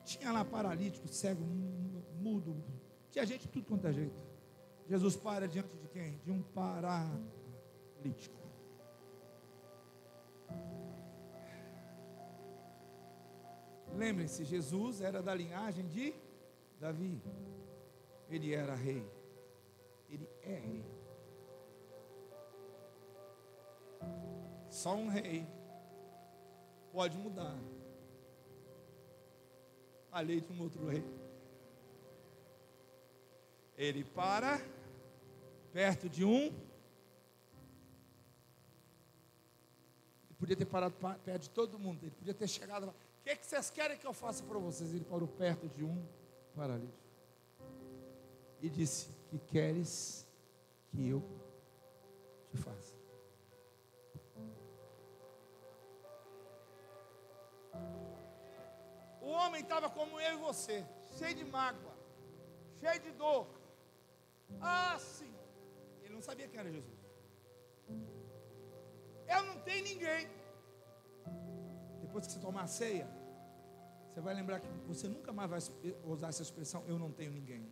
tinha lá paralítico, cego, mudo, tinha gente de tudo quanto é jeito. Jesus para diante de quem? De um paralítico. Lembrem-se, Jesus era da linhagem de Davi. Ele era rei. Ele é rei. Só um rei pode mudar a lei de um outro rei. Ele para perto de um. Ele podia ter parado perto de todo mundo. Ele podia ter chegado lá. O que vocês querem que eu faça para vocês? Ele parou perto de um paralítico e disse: que queres que eu te faça? O homem estava como eu e você, cheio de mágoa, cheio de dor. Ah, sim. Ele não sabia quem era Jesus. Eu não tenho ninguém. Depois que você tomar a ceia, você vai lembrar que você nunca mais vai usar essa expressão: eu não tenho ninguém.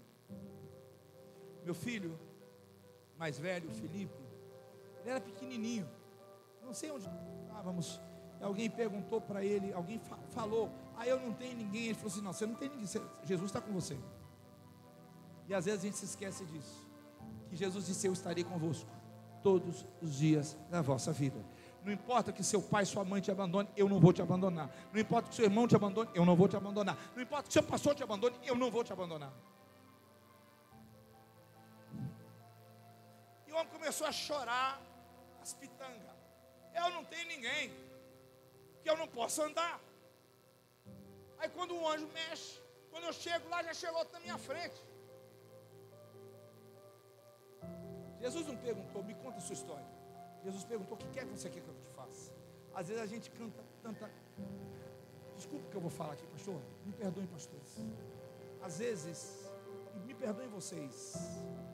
Meu filho mais velho, Felipe, ele era pequenininho, não sei onde estávamos. Alguém perguntou para ele, alguém falou: eu não tenho ninguém. Ele falou assim: não, você não tem ninguém, Jesus está com você. E às vezes a gente se esquece disso, que Jesus disse: eu estarei convosco todos os dias da vossa vida. Não importa que seu pai e sua mãe te abandone, eu não vou te abandonar. Não importa que seu irmão te abandone, eu não vou te abandonar. Não importa que seu pastor te abandone, eu não vou te abandonar. homem começou a chorar as pitangas. Eu não tenho ninguém, que eu não posso andar. Aí quando o anjo mexe, quando eu chego lá, já chegou outro na minha frente. Jesus não perguntou, me conta a sua história. Jesus perguntou, o que quer que você quer que eu te faça? Às vezes a gente canta tanta... Desculpa o que eu vou falar aqui, pastor. Me perdoem, pastores. Às vezes, me perdoem vocês.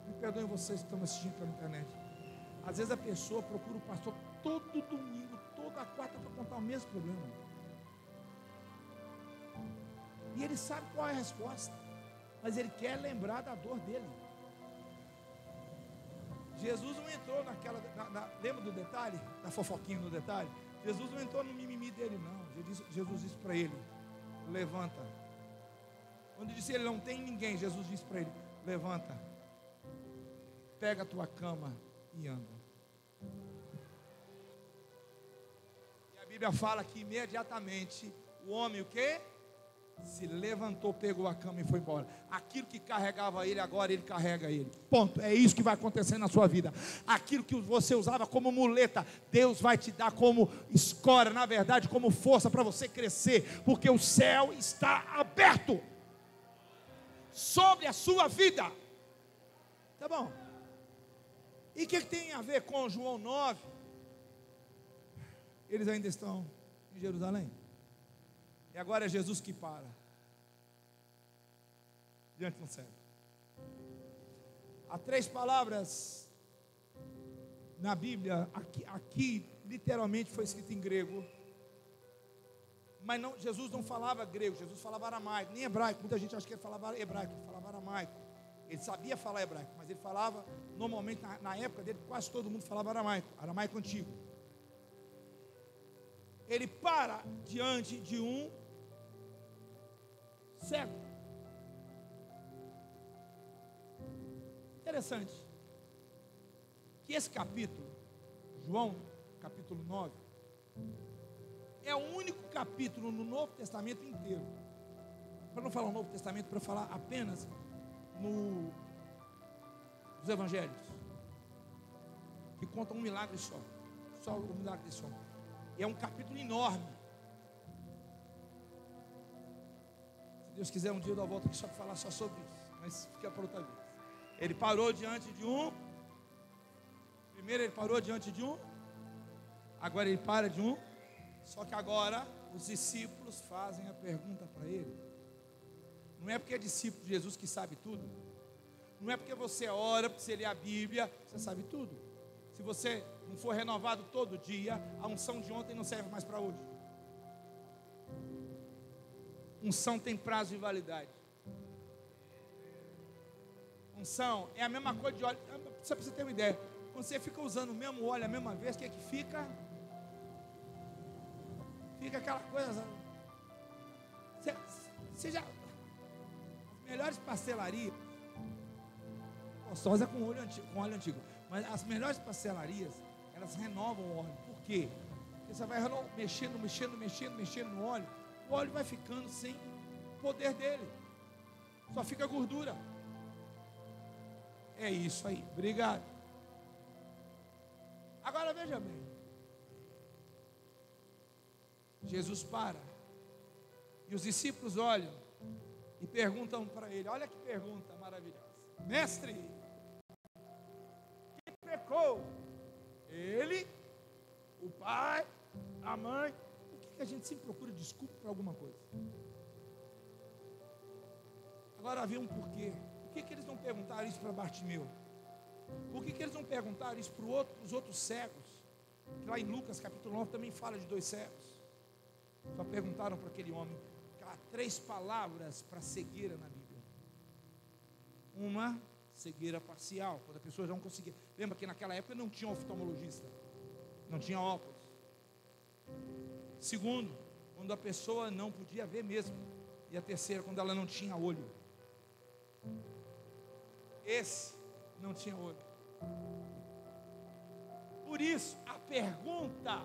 Me perdoem vocês que estão assistindo pela internet. Às vezes a pessoa procura o pastor todo domingo, toda quarta, para contar o mesmo problema. E ele sabe qual é a resposta, mas ele quer lembrar da dor dele. Jesus não entrou naquela... lembra do detalhe? Da fofoquinha no detalhe? Jesus não entrou no mimimi dele, não. Jesus disse para ele, levanta. Quando disse ele não tem ninguém, Jesus disse para ele, levanta, pega a tua cama e anda. E a Bíblia fala que imediatamente o homem o quê? Se levantou, pegou a cama e foi embora. Aquilo que carregava ele, agora ele carrega ele. Ponto. É isso que vai acontecer na sua vida. Aquilo que você usava como muleta, Deus vai te dar como escora, na verdade, como força para você crescer, porque o céu está aberto sobre a sua vida. Tá bom? E o que tem a ver com João 9? Eles ainda estão em Jerusalém. E agora é Jesus que para diante do céu. Há 3 palavras na Bíblia, aqui literalmente foi escrito em grego, mas não, Jesus não falava grego, Jesus falava aramaico, nem hebraico. Muita gente acha que ele falava hebraico, ele falava aramaico. Ele sabia falar hebraico, mas ele falava, normalmente na época dele, quase todo mundo falava aramaico antigo. Ele para diante de um cego. Interessante que esse capítulo, João, capítulo 9, é o único capítulo no Novo Testamento inteiro, para não falar o Novo Testamento, para falar apenas nos Evangelhos, que conta um milagre só o milagre desse homem. É um capítulo enorme. Se Deus quiser, um dia eu dou a volta aqui só para falar só sobre isso, mas fica para outra vez. Ele parou diante de um. Primeiro ele parou diante de um. Agora ele para de um. Só que agora os discípulos fazem a pergunta para ele. Não é porque é discípulo de Jesus que sabe tudo. Não é porque você ora, porque você lê a Bíblia, você sabe tudo. Se você não for renovado todo dia, a unção de ontem não serve mais para hoje. Unção tem prazo de validade. Unção é a mesma coisa de óleo. Só para você ter uma ideia, quando você fica usando o mesmo óleo a mesma vez, o que é que fica? Fica aquela coisa. Você já... As melhores pastelarias, gostosa com óleo antigo, mas as melhores pastelarias, elas renovam o óleo. Por quê? Porque você vai mexendo no óleo, o óleo vai ficando sem o poder dele, só fica gordura. É isso aí, obrigado. Agora veja bem, Jesus para, e os discípulos olham e perguntam para ele, olha que pergunta maravilhosa: mestre, quem pecou? Ele, o pai, a mãe? Por que a gente sempre procura desculpa para alguma coisa? Agora havia um porquê. Por que eles não perguntaram isso para Bartimeu? Por que eles não perguntaram isso para os outros cegos? Que lá em Lucas capítulo 9 também fala de 2 cegos. Só perguntaram para aquele homem. Há 3 palavras para cegueira na Bíblia. Uma, cegueira parcial, quando a pessoa já não conseguia. Lembra que naquela época não tinha oftalmologista, não tinha óculos. Segundo, quando a pessoa não podia ver mesmo. E a terceira, quando ela não tinha olho. Esse não tinha olho. Por isso, a pergunta: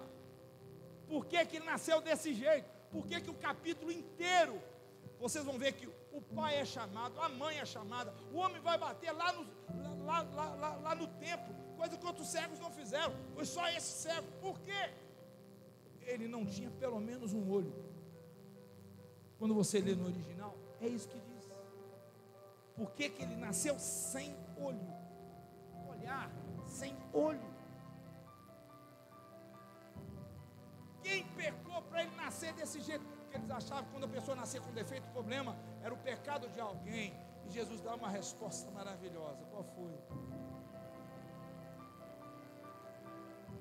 por que ele nasceu desse jeito? Por que o capítulo inteiro, vocês vão ver que o pai é chamado, a mãe é chamada, o homem vai bater lá no templo, coisa que outros cegos não fizeram, foi só esse cego. Por quê? Ele não tinha pelo menos um olho. Quando você lê no original, é isso que diz. Por que que ele nasceu sem olho? Olhar, sem olho. Quem pecou para ele nascer desse jeito? Porque eles achavam que quando a pessoa nascia com defeito, o problema era o pecado de alguém. E Jesus dá uma resposta maravilhosa. Qual foi?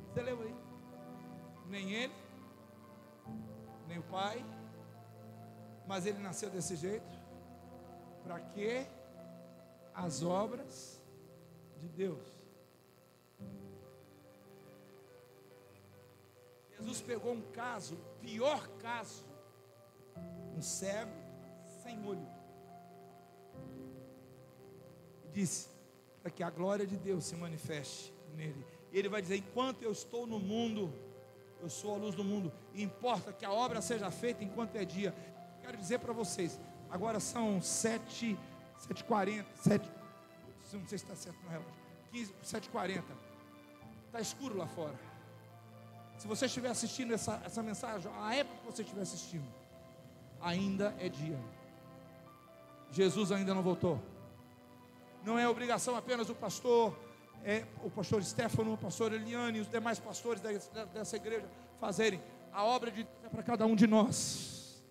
Você leu aí? Nem ele, nem o pai, mas ele nasceu desse jeito. Para quê? As obras de Deus. Jesus pegou um caso, pior caso, um cego sem olho, e disse, para que a glória de Deus se manifeste nele. E ele vai dizer, enquanto eu estou no mundo, eu sou a luz do mundo, e importa que a obra seja feita enquanto é dia. Quero dizer para vocês, agora são 7h40, não sei se está certo no relógio, 7h40, está escuro lá fora. Se você estiver assistindo essa mensagem, a época que você estiver assistindo, ainda é dia. Jesus ainda não voltou. Não é obrigação apenas do pastor, o pastor Stefano, o pastor Eliane e os demais pastores dessa igreja fazerem. A obra de Deus é para cada um de nós.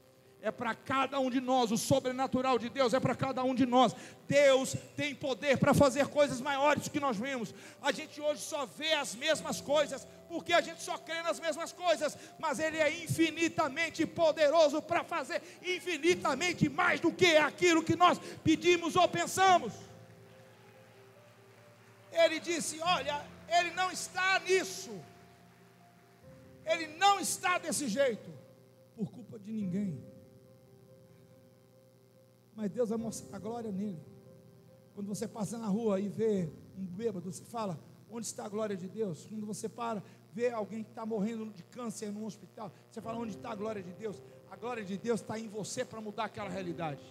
É para cada um de nós, o sobrenatural de Deus é para cada um de nós. Deus tem poder para fazer coisas maiores do que nós vemos. A gente hoje só vê as mesmas coisas, porque a gente só crê nas mesmas coisas, mas Ele é infinitamente poderoso para fazer infinitamente mais do que aquilo que nós pedimos ou pensamos. Ele disse, olha, Ele não está nisso, Ele não está desse jeito, por culpa de ninguém. Mas Deus vai mostrar a glória nele. Quando você passa na rua e vê um bêbado, você fala, onde está a glória de Deus? Quando você vê alguém que está morrendo de câncer num hospital, você fala, onde está a glória de Deus? A glória de Deus está em você para mudar aquela realidade.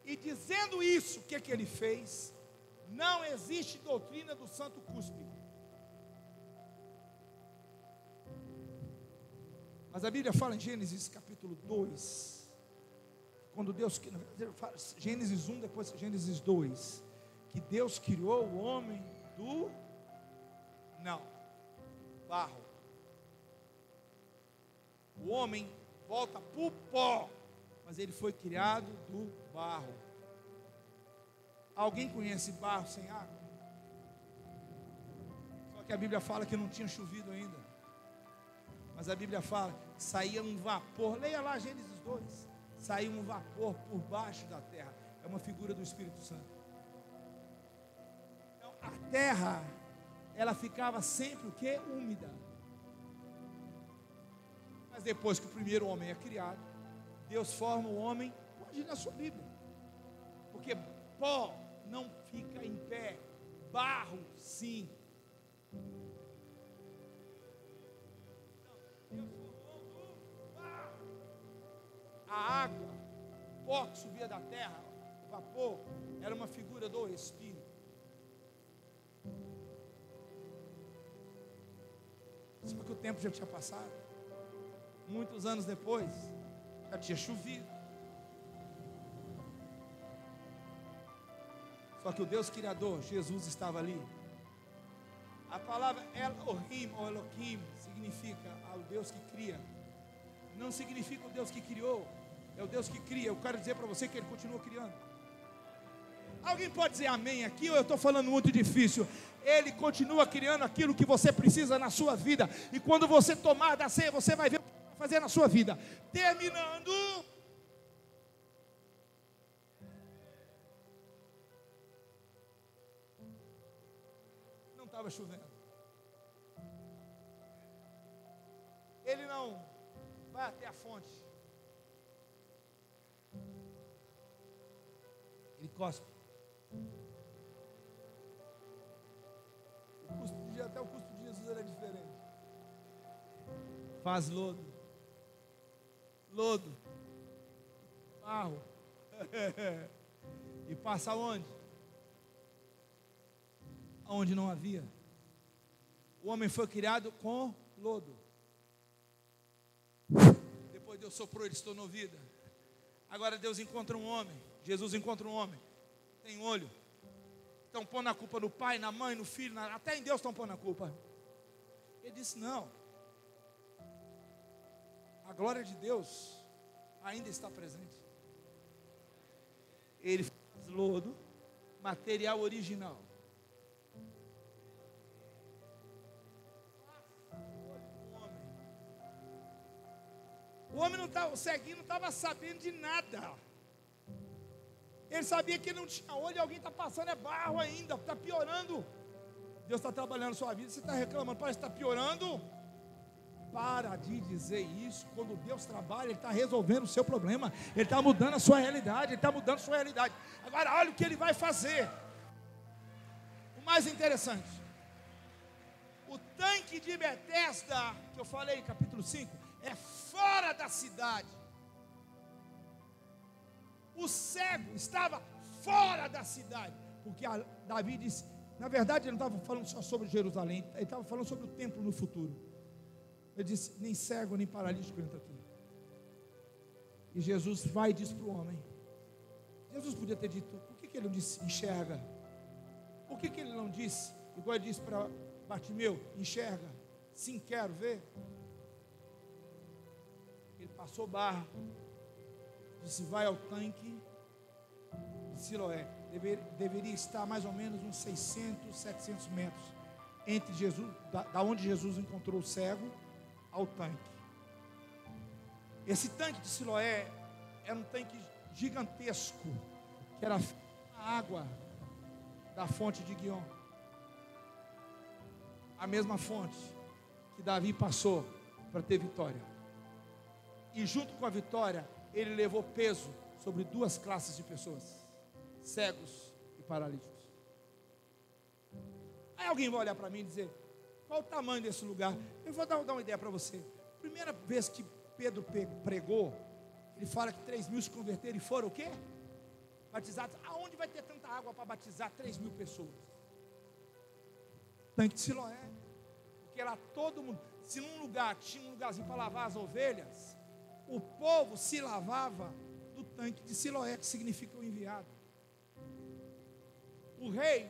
E dizendo isso, o que ele fez? Não existe doutrina do Santo Cuspe. Mas a Bíblia fala em Gênesis capítulo 2, quando Deus, Gênesis 1, depois Gênesis 2, que Deus criou o homem do barro. O homem volta para o pó, mas ele foi criado do barro. Alguém conhece barro sem água? Só que a Bíblia fala que não tinha chovido ainda. Mas a Bíblia fala que saía um vapor, leia lá Gênesis 2, saía um vapor por baixo da terra. É uma figura do Espírito Santo. Então a terra, ela ficava sempre o quê? Úmida. Mas depois que o primeiro homem é criado, Deus forma o homem, pode ir na sua Bíblia, porque pó não fica em pé, barro sim. Deus formou do barro. A água, o pó que subia da terra, o vapor, era uma figura do Espírito. Só que o tempo já tinha passado. Muitos anos depois, já tinha chovido. Só que o Deus Criador, Jesus, estava ali. A palavra Elohim ou Elohim significa o Deus que cria. Não significa o Deus que criou, é o Deus que cria. Eu quero dizer para você que Ele continua criando. Alguém pode dizer amém aqui, ou eu estou falando muito difícil? Ele continua criando aquilo que você precisa na sua vida. E quando você tomar da ceia, você vai ver o que Ele vai fazer na sua vida. Terminando. Não estava chovendo. Ele não vai até a fonte. Ele cospe. Até o cuspe de Jesus era diferente. Faz lodo, barro, e passa onde? onde não havia. O homem foi criado com lodo. Depois Deus soprou, ele se tornou vida. Agora Deus encontra um homem, Jesus encontra um homem, tem olho. Estão pondo a culpa no pai, na mãe, no filho, até em Deus estão pondo a culpa. Ele disse: não, a glória de Deus ainda está presente. Ele faz lodo, material original. O homem não estava, o ceguinho não estava sabendo de nada. Ele sabia que ele não tinha olho e alguém está passando, é barro ainda, está piorando. Deus está trabalhando a sua vida, você está reclamando, parece que está piorando. Para de dizer isso. Quando Deus trabalha, Ele está resolvendo o seu problema, Ele está mudando a sua realidade, Ele está mudando a sua realidade. Agora olha o que Ele vai fazer. O mais interessante, o tanque de Betesda, que eu falei, capítulo 5, é fora da cidade. O cego estava fora da cidade, porque Davi disse, na verdade ele não estava falando só sobre Jerusalém, ele estava falando sobre o templo no futuro. Ele disse: nem cego nem paralítico entra aqui. E Jesus vai e diz para o homem. Jesus podia ter dito: por que ele não disse enxerga? Por que ele não disse, igual ele disse para Bartimeu, enxerga? Sim, quero ver. Ele passou barra, disse: vai ao tanque de Siloé. Deveria estar mais ou menos uns 600, 700 metros entre Jesus, da onde Jesus encontrou o cego, ao tanque. Esse tanque de Siloé era um tanque gigantesco, que era a água da fonte de Guion, a mesma fonte que Davi passou para ter vitória. E junto com a vitória, ele levou peso sobre duas classes de pessoas: cegos e paralíticos. Aí alguém vai olhar para mim e dizer: qual o tamanho desse lugar? Eu vou dar uma ideia para você. Primeira vez que Pedro pregou, ele fala que 3.000 se converteram e foram o quê? Batizados. Aonde vai ter tanta água para batizar 3.000 pessoas? Tanque de Siloé. Porque lá todo mundo, se num lugar tinha um lugarzinho para lavar as ovelhas, o povo se lavava do tanque de Siloé, que significa o enviado. O rei,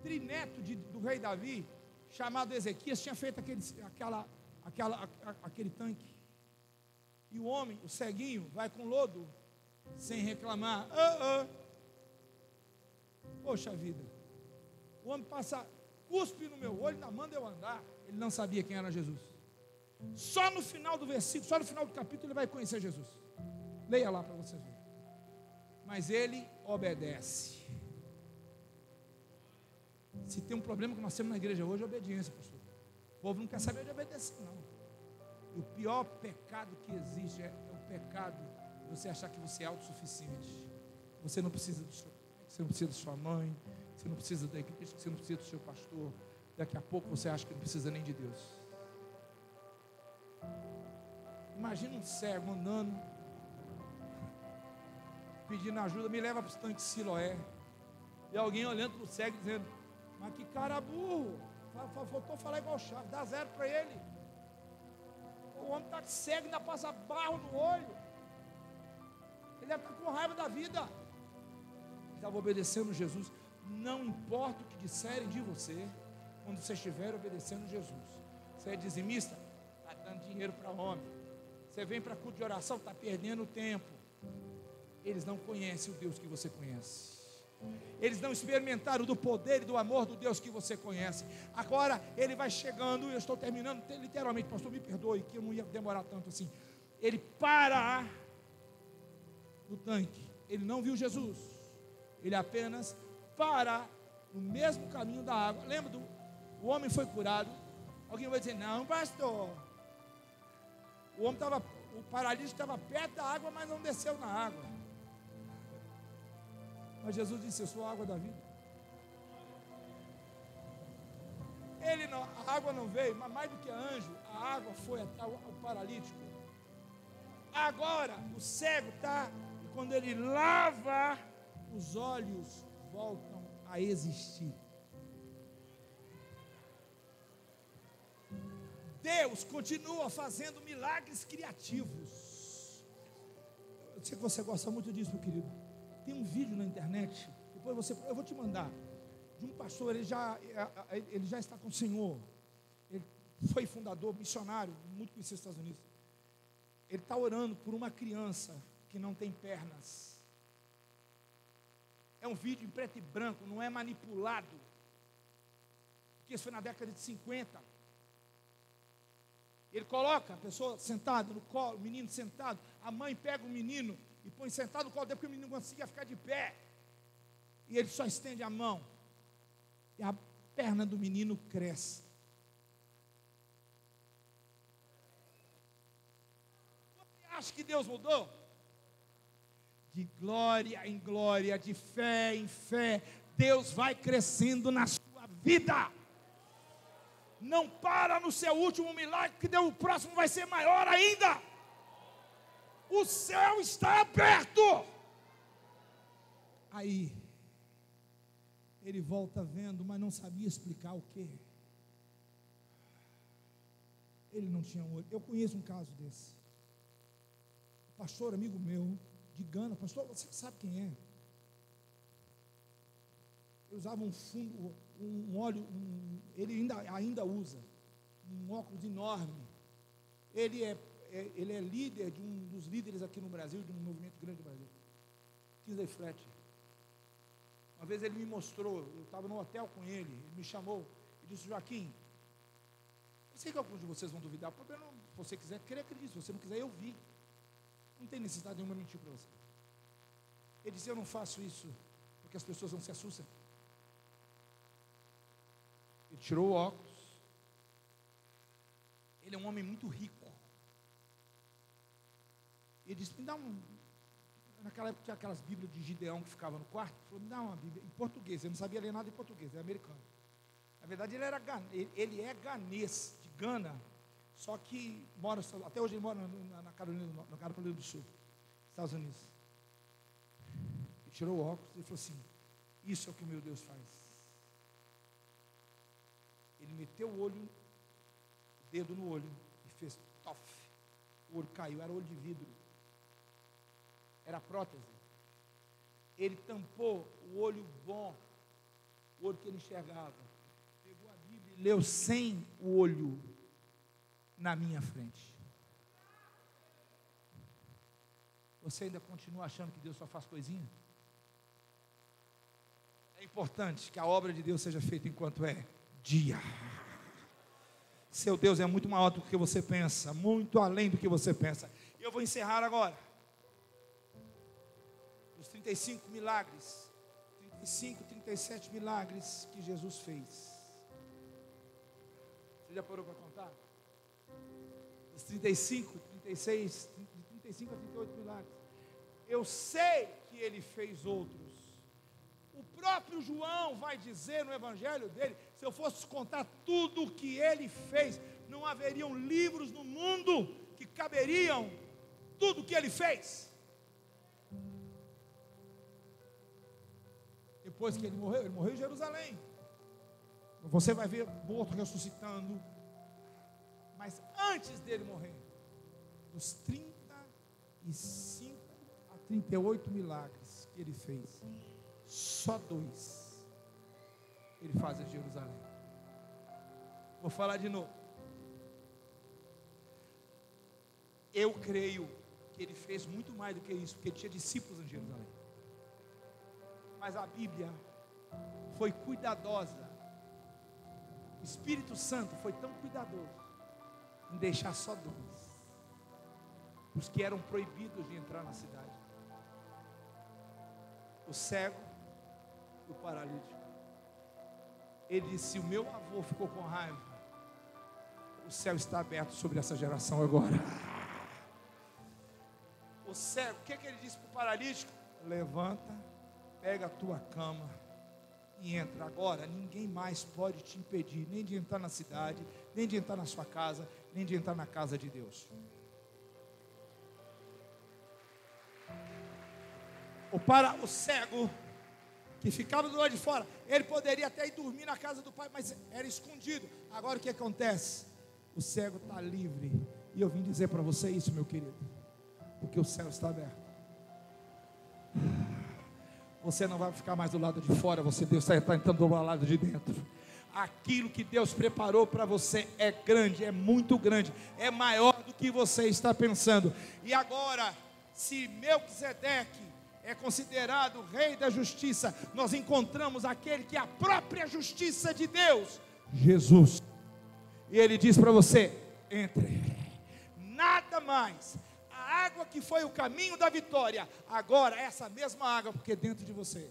trineto do rei Davi, chamado Ezequias, tinha feito aquele tanque. E o homem, o ceguinho, vai com lodo, sem reclamar. Poxa vida, o homem passa, cuspe no meu olho, ainda manda eu andar. Ele não sabia quem era Jesus. Só no final do versículo, só no final do capítulo, ele vai conhecer Jesus. Leia lá para vocês verem. Mas ele obedece. Se tem um problema que nós temos na igreja hoje, é obediência, pastor. O povo não quer saber de obedecer, não. E o pior pecado que existe é o pecado de você achar que você é autossuficiente. Você não precisa do seu pai, você não precisa da sua mãe, você não precisa da igreja, você não precisa do seu pastor. Daqui a pouco você acha que não precisa nem de Deus. Imagina um cego andando, pedindo ajuda: me leva para o tanque de Siloé. E alguém olhando para o cego dizendo: mas que cara burro, faltou falar igual chave, dá 0 para ele. O homem está cego, ainda passa barro no olho. Ele deve estar com raiva da vida. Ele estava obedecendo Jesus. Não importa o que disserem de você, quando você estiver obedecendo Jesus. Você é dizimista, está dando dinheiro para homem. Você vem para culto de oração, está perdendo tempo. Eles não conhecem o Deus que você conhece. Eles não experimentaram do poder e do amor do Deus que você conhece. Agora ele vai chegando, eu estou terminando literalmente, pastor, me perdoe que eu não ia demorar tanto assim. Ele para no tanque. Ele não viu Jesus. Ele apenas para no mesmo caminho da água. Lembra o homem foi curado. Alguém vai dizer: não, pastor, o paralítico estava perto da água, mas não desceu na água. Mas Jesus disse: eu sou a água da vida. A água não veio, mas mais do que anjo, a água foi até o paralítico. Agora o cego está, e quando ele lava, os olhos voltam a existir. Deus continua fazendo milagres criativos. Eu sei que você gosta muito disso, meu querido. Tem um vídeo na internet, depois eu vou te mandar, de um pastor, ele já está com o Senhor. Ele foi fundador, missionário, muito conhecido nos Estados Unidos. Ele está orando por uma criança que não tem pernas. É um vídeo em preto e branco, não é manipulado. Porque isso foi na década de 50. Ele coloca a pessoa sentada no colo, o menino sentado, a mãe pega o menino e põe sentado no colo dele, porque o menino não conseguia ficar de pé. E ele só estende a mão. E a perna do menino cresce. Você acha que Deus mudou? De glória em glória, de fé em fé, Deus vai crescendo na sua vida. Não para no seu último milagre, que o próximo vai ser maior ainda. O céu está aberto. Aí, ele volta vendo, mas não sabia explicar o quê. Ele não tinha olho. Eu conheço um caso desse. Pastor, amigo meu, de Gana. Pastor, você sabe quem é? Ele usava um fundo, um óleo, ele ainda usa, um óculos enorme. Ele é líder de um dos líderes aqui no Brasil, de um movimento grande do Brasil. Kingsley Fletcher. Uma vez ele me mostrou, eu estava no hotel com ele me chamou e disse: Joaquim, eu sei que alguns de vocês vão duvidar, porque se você quiser, crer, acredite, se você não quiser, eu vi. Não tem necessidade nenhuma de mentir para você. Ele disse: eu não faço isso porque as pessoas não se assustem. Ele tirou o óculos. Ele é um homem muito rico. Ele disse: me dá naquela época tinha aquelas bíblias de Gideão que ficavam no quarto. Ele falou: me dá uma bíblia em português. Eu não sabia ler nada em português, é americano. Na verdade ele é ganês, de Gana. Só que até hoje ele mora na Carolina do Sul, Estados Unidos. Ele tirou o óculos e falou assim: isso é o que o meu Deus faz. Ele meteu o dedo no olho e fez tof. O olho caiu, era olho de vidro. Era prótese. Ele tampou o olho bom, o olho que ele enxergava. Pegou a Bíblia e leu sem o olho na minha frente. Você ainda continua achando que Deus só faz coisinha? É importante que a obra de Deus seja feita enquanto é dia. Seu Deus é muito maior do que você pensa, muito além do que você pensa. E eu vou encerrar agora. Os 35 milagres, 35, 37 milagres que Jesus fez. Você já parou para contar? Os 35, 36, de 35 a 38 milagres. Eu sei que ele fez outros. O próprio João vai dizer no evangelho dele: se eu fosse contar tudo o que ele fez, não haveriam livros no mundo que caberiam tudo o que ele fez. Depois que ele morreu em Jerusalém. Você vai ver morto ressuscitando. Mas antes dele morrer, dos 35 a 38 milagres que ele fez, só 2 ele faz em Jerusalém. Vou falar de novo. Eu creio que ele fez muito mais do que isso, porque ele tinha discípulos em Jerusalém. Mas a Bíblia foi cuidadosa. O Espírito Santo foi tão cuidadoso em deixar só 2, os que eram proibidos de entrar na cidade: o cego e o paralítico. Ele disse: o meu avô ficou com raiva, o céu está aberto sobre essa geração agora. O cego, o que ele disse para o paralítico? Levanta, pega a tua cama e entra. Agora ninguém mais pode te impedir, nem de entrar na cidade, nem de entrar na sua casa, nem de entrar na casa de Deus. O cego que ficava do lado de fora, ele poderia até ir dormir na casa do pai, mas era escondido. Agora o que acontece? O cego está livre. E eu vim dizer para você isso, meu querido, porque o céu está aberto. Você não vai ficar mais do lado de fora, Deus está entrando do lado de dentro. Aquilo que Deus preparou para você é grande, é muito grande, é maior do que você está pensando. E agora, se Melquisedeque é considerado rei da justiça, nós encontramos aquele que é a própria justiça de Deus, Jesus. E ele diz para você: entre. Nada mais. A água que foi o caminho da vitória, agora é essa mesma água, porque dentro de você,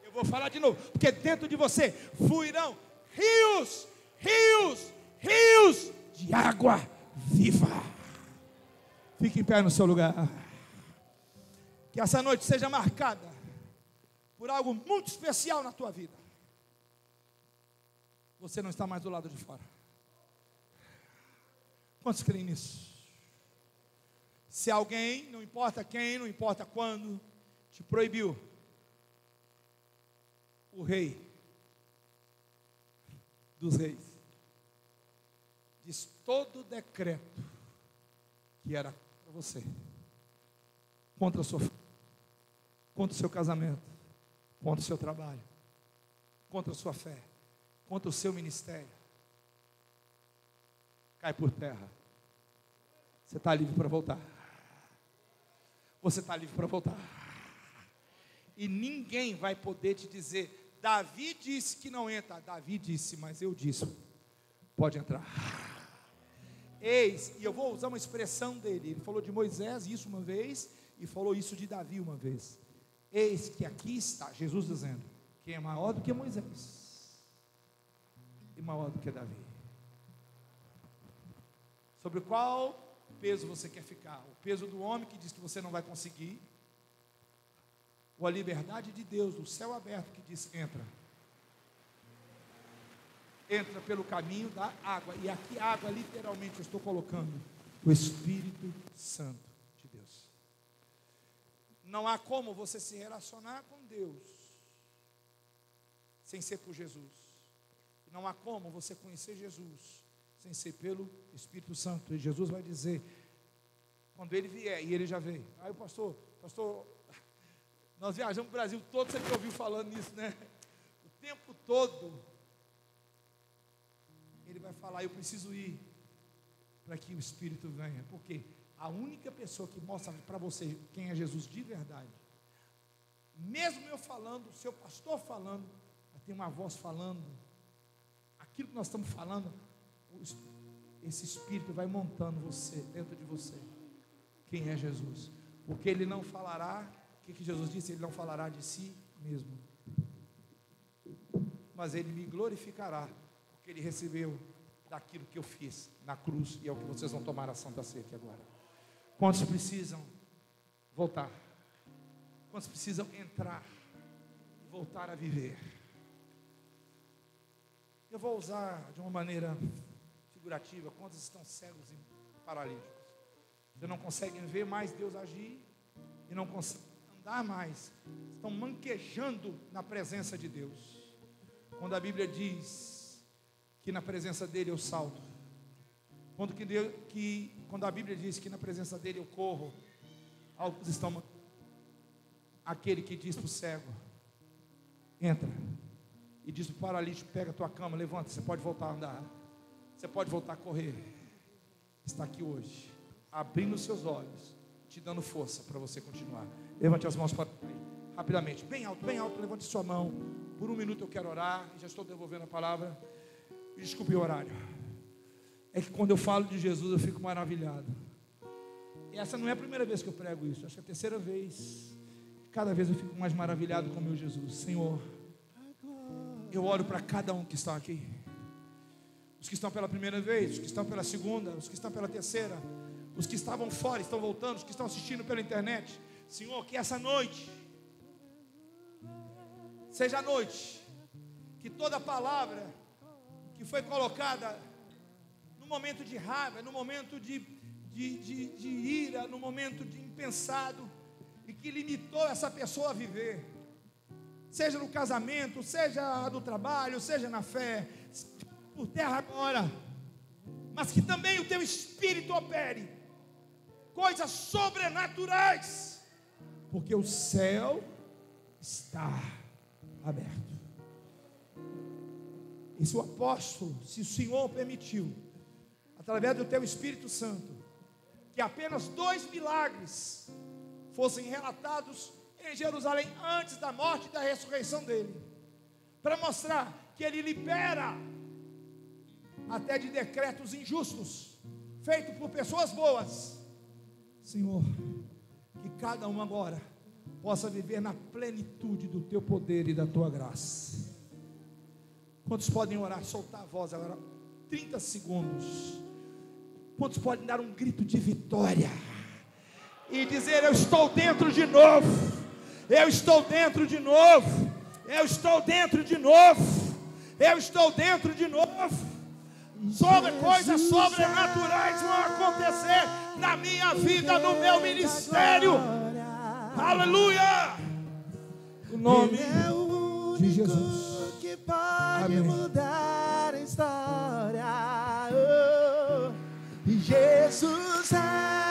eu vou falar de novo, porque dentro de você fluirão rios, rios, rios de água viva. Fique em pé no seu lugar. Que essa noite seja marcada por algo muito especial na tua vida. Você não está mais do lado de fora. Quantos creem nisso? Se alguém, não importa quem, não importa quando, te proibiu, o rei dos reis diz todo o decreto que era para você, contra a sua família, contra o seu casamento, contra o seu trabalho, contra a sua fé, contra o seu ministério, cai por terra. Você está livre para voltar. Você está livre para voltar. E ninguém vai poder te dizer: Davi disse que não entra. Davi disse, mas eu disse, pode entrar. Eis, e eu vou usar uma expressão dele. Ele falou de Moisés isso uma vez, e falou isso de Davi uma vez. Eis que aqui está, Jesus dizendo, quem é maior do que Moisés e maior do que Davi. Sobre qual peso você quer ficar? O peso do homem que diz que você não vai conseguir, ou a liberdade de Deus, do céu aberto, que diz: entra. Entra pelo caminho da água. E aqui água, literalmente, eu estou colocando o Espírito Santo de Deus. Não há como você se relacionar com Deus sem ser por Jesus. Não há como você conhecer Jesus sem ser pelo Espírito Santo. E Jesus vai dizer, quando ele vier, e ele já veio. Aí o pastor, nós viajamos para o Brasil todo, você já ouviu falando nisso, né? O tempo todo, ele vai falar: eu preciso ir, para que o Espírito venha. Porque a única pessoa que mostra para você quem é Jesus de verdade, mesmo eu falando, o seu pastor falando, tem uma voz falando, aquilo que nós estamos falando, esse Espírito vai montando você, dentro de você, quem é Jesus. Porque ele não falará, o que Jesus disse? Ele não falará de si mesmo, mas ele me glorificará, porque ele recebeu daquilo que eu fiz na cruz, e é o que vocês vão tomar a Santa Ceia aqui agora. Quantos precisam voltar? Quantos precisam entrar, voltar a viver? Eu vou usar de uma maneira figurativa. Quantos estão cegos e paralíticos? Vocês não conseguem ver mais Deus agir e não conseguem andar mais, estão manquejando na presença de Deus. Quando a Bíblia diz que na presença dele eu salto, quando a Bíblia diz que na presença dele eu corro, alguns estão. Aquele que diz para o cego: entra, e diz para o paralítico: pega a tua cama, levanta, você pode voltar a andar, você pode voltar a correr, está aqui hoje, abrindo os seus olhos, te dando força para você continuar. Levante as mãos para rapidamente, bem alto, levante sua mão. Por um minuto eu quero orar, já estou devolvendo a palavra. Desculpe o horário. É que quando eu falo de Jesus eu fico maravilhado. E essa não é a primeira vez que eu prego isso, acho que é a terceira vez. Cada vez eu fico mais maravilhado com o meu Jesus. Senhor, eu oro para cada um que está aqui, os que estão pela primeira vez, os que estão pela segunda, os que estão pela terceira, os que estavam fora, estão voltando, os que estão assistindo pela internet. Senhor, que essa noite seja a noite que toda palavra que foi colocada no momento de raiva, no momento de ira, no momento de impensado, e que limitou essa pessoa a viver, seja no casamento, seja no trabalho, seja na fé, por terra agora, mas que também o teu Espírito opere coisas sobrenaturais, porque o céu está aberto. E se o apóstolo, se o Senhor permitiu, através do teu Espírito Santo, que apenas 2 milagres fossem relatados em Jerusalém antes da morte e da ressurreição dele, para mostrar que ele libera até de decretos injustos, feitos por pessoas boas, Senhor, que cada um agora possa viver na plenitude do teu poder e da tua graça. Quantos podem orar, soltar a voz agora, 30 segundos? Quantos podem dar um grito de vitória e dizer: eu estou dentro de novo, eu estou dentro de novo, eu estou dentro de novo, eu estou dentro de novo. Coisas sobrenaturais vão acontecer na minha vida, no meu ministério. Aleluia! O nome de Jesus que pode mudar a história. Jesus é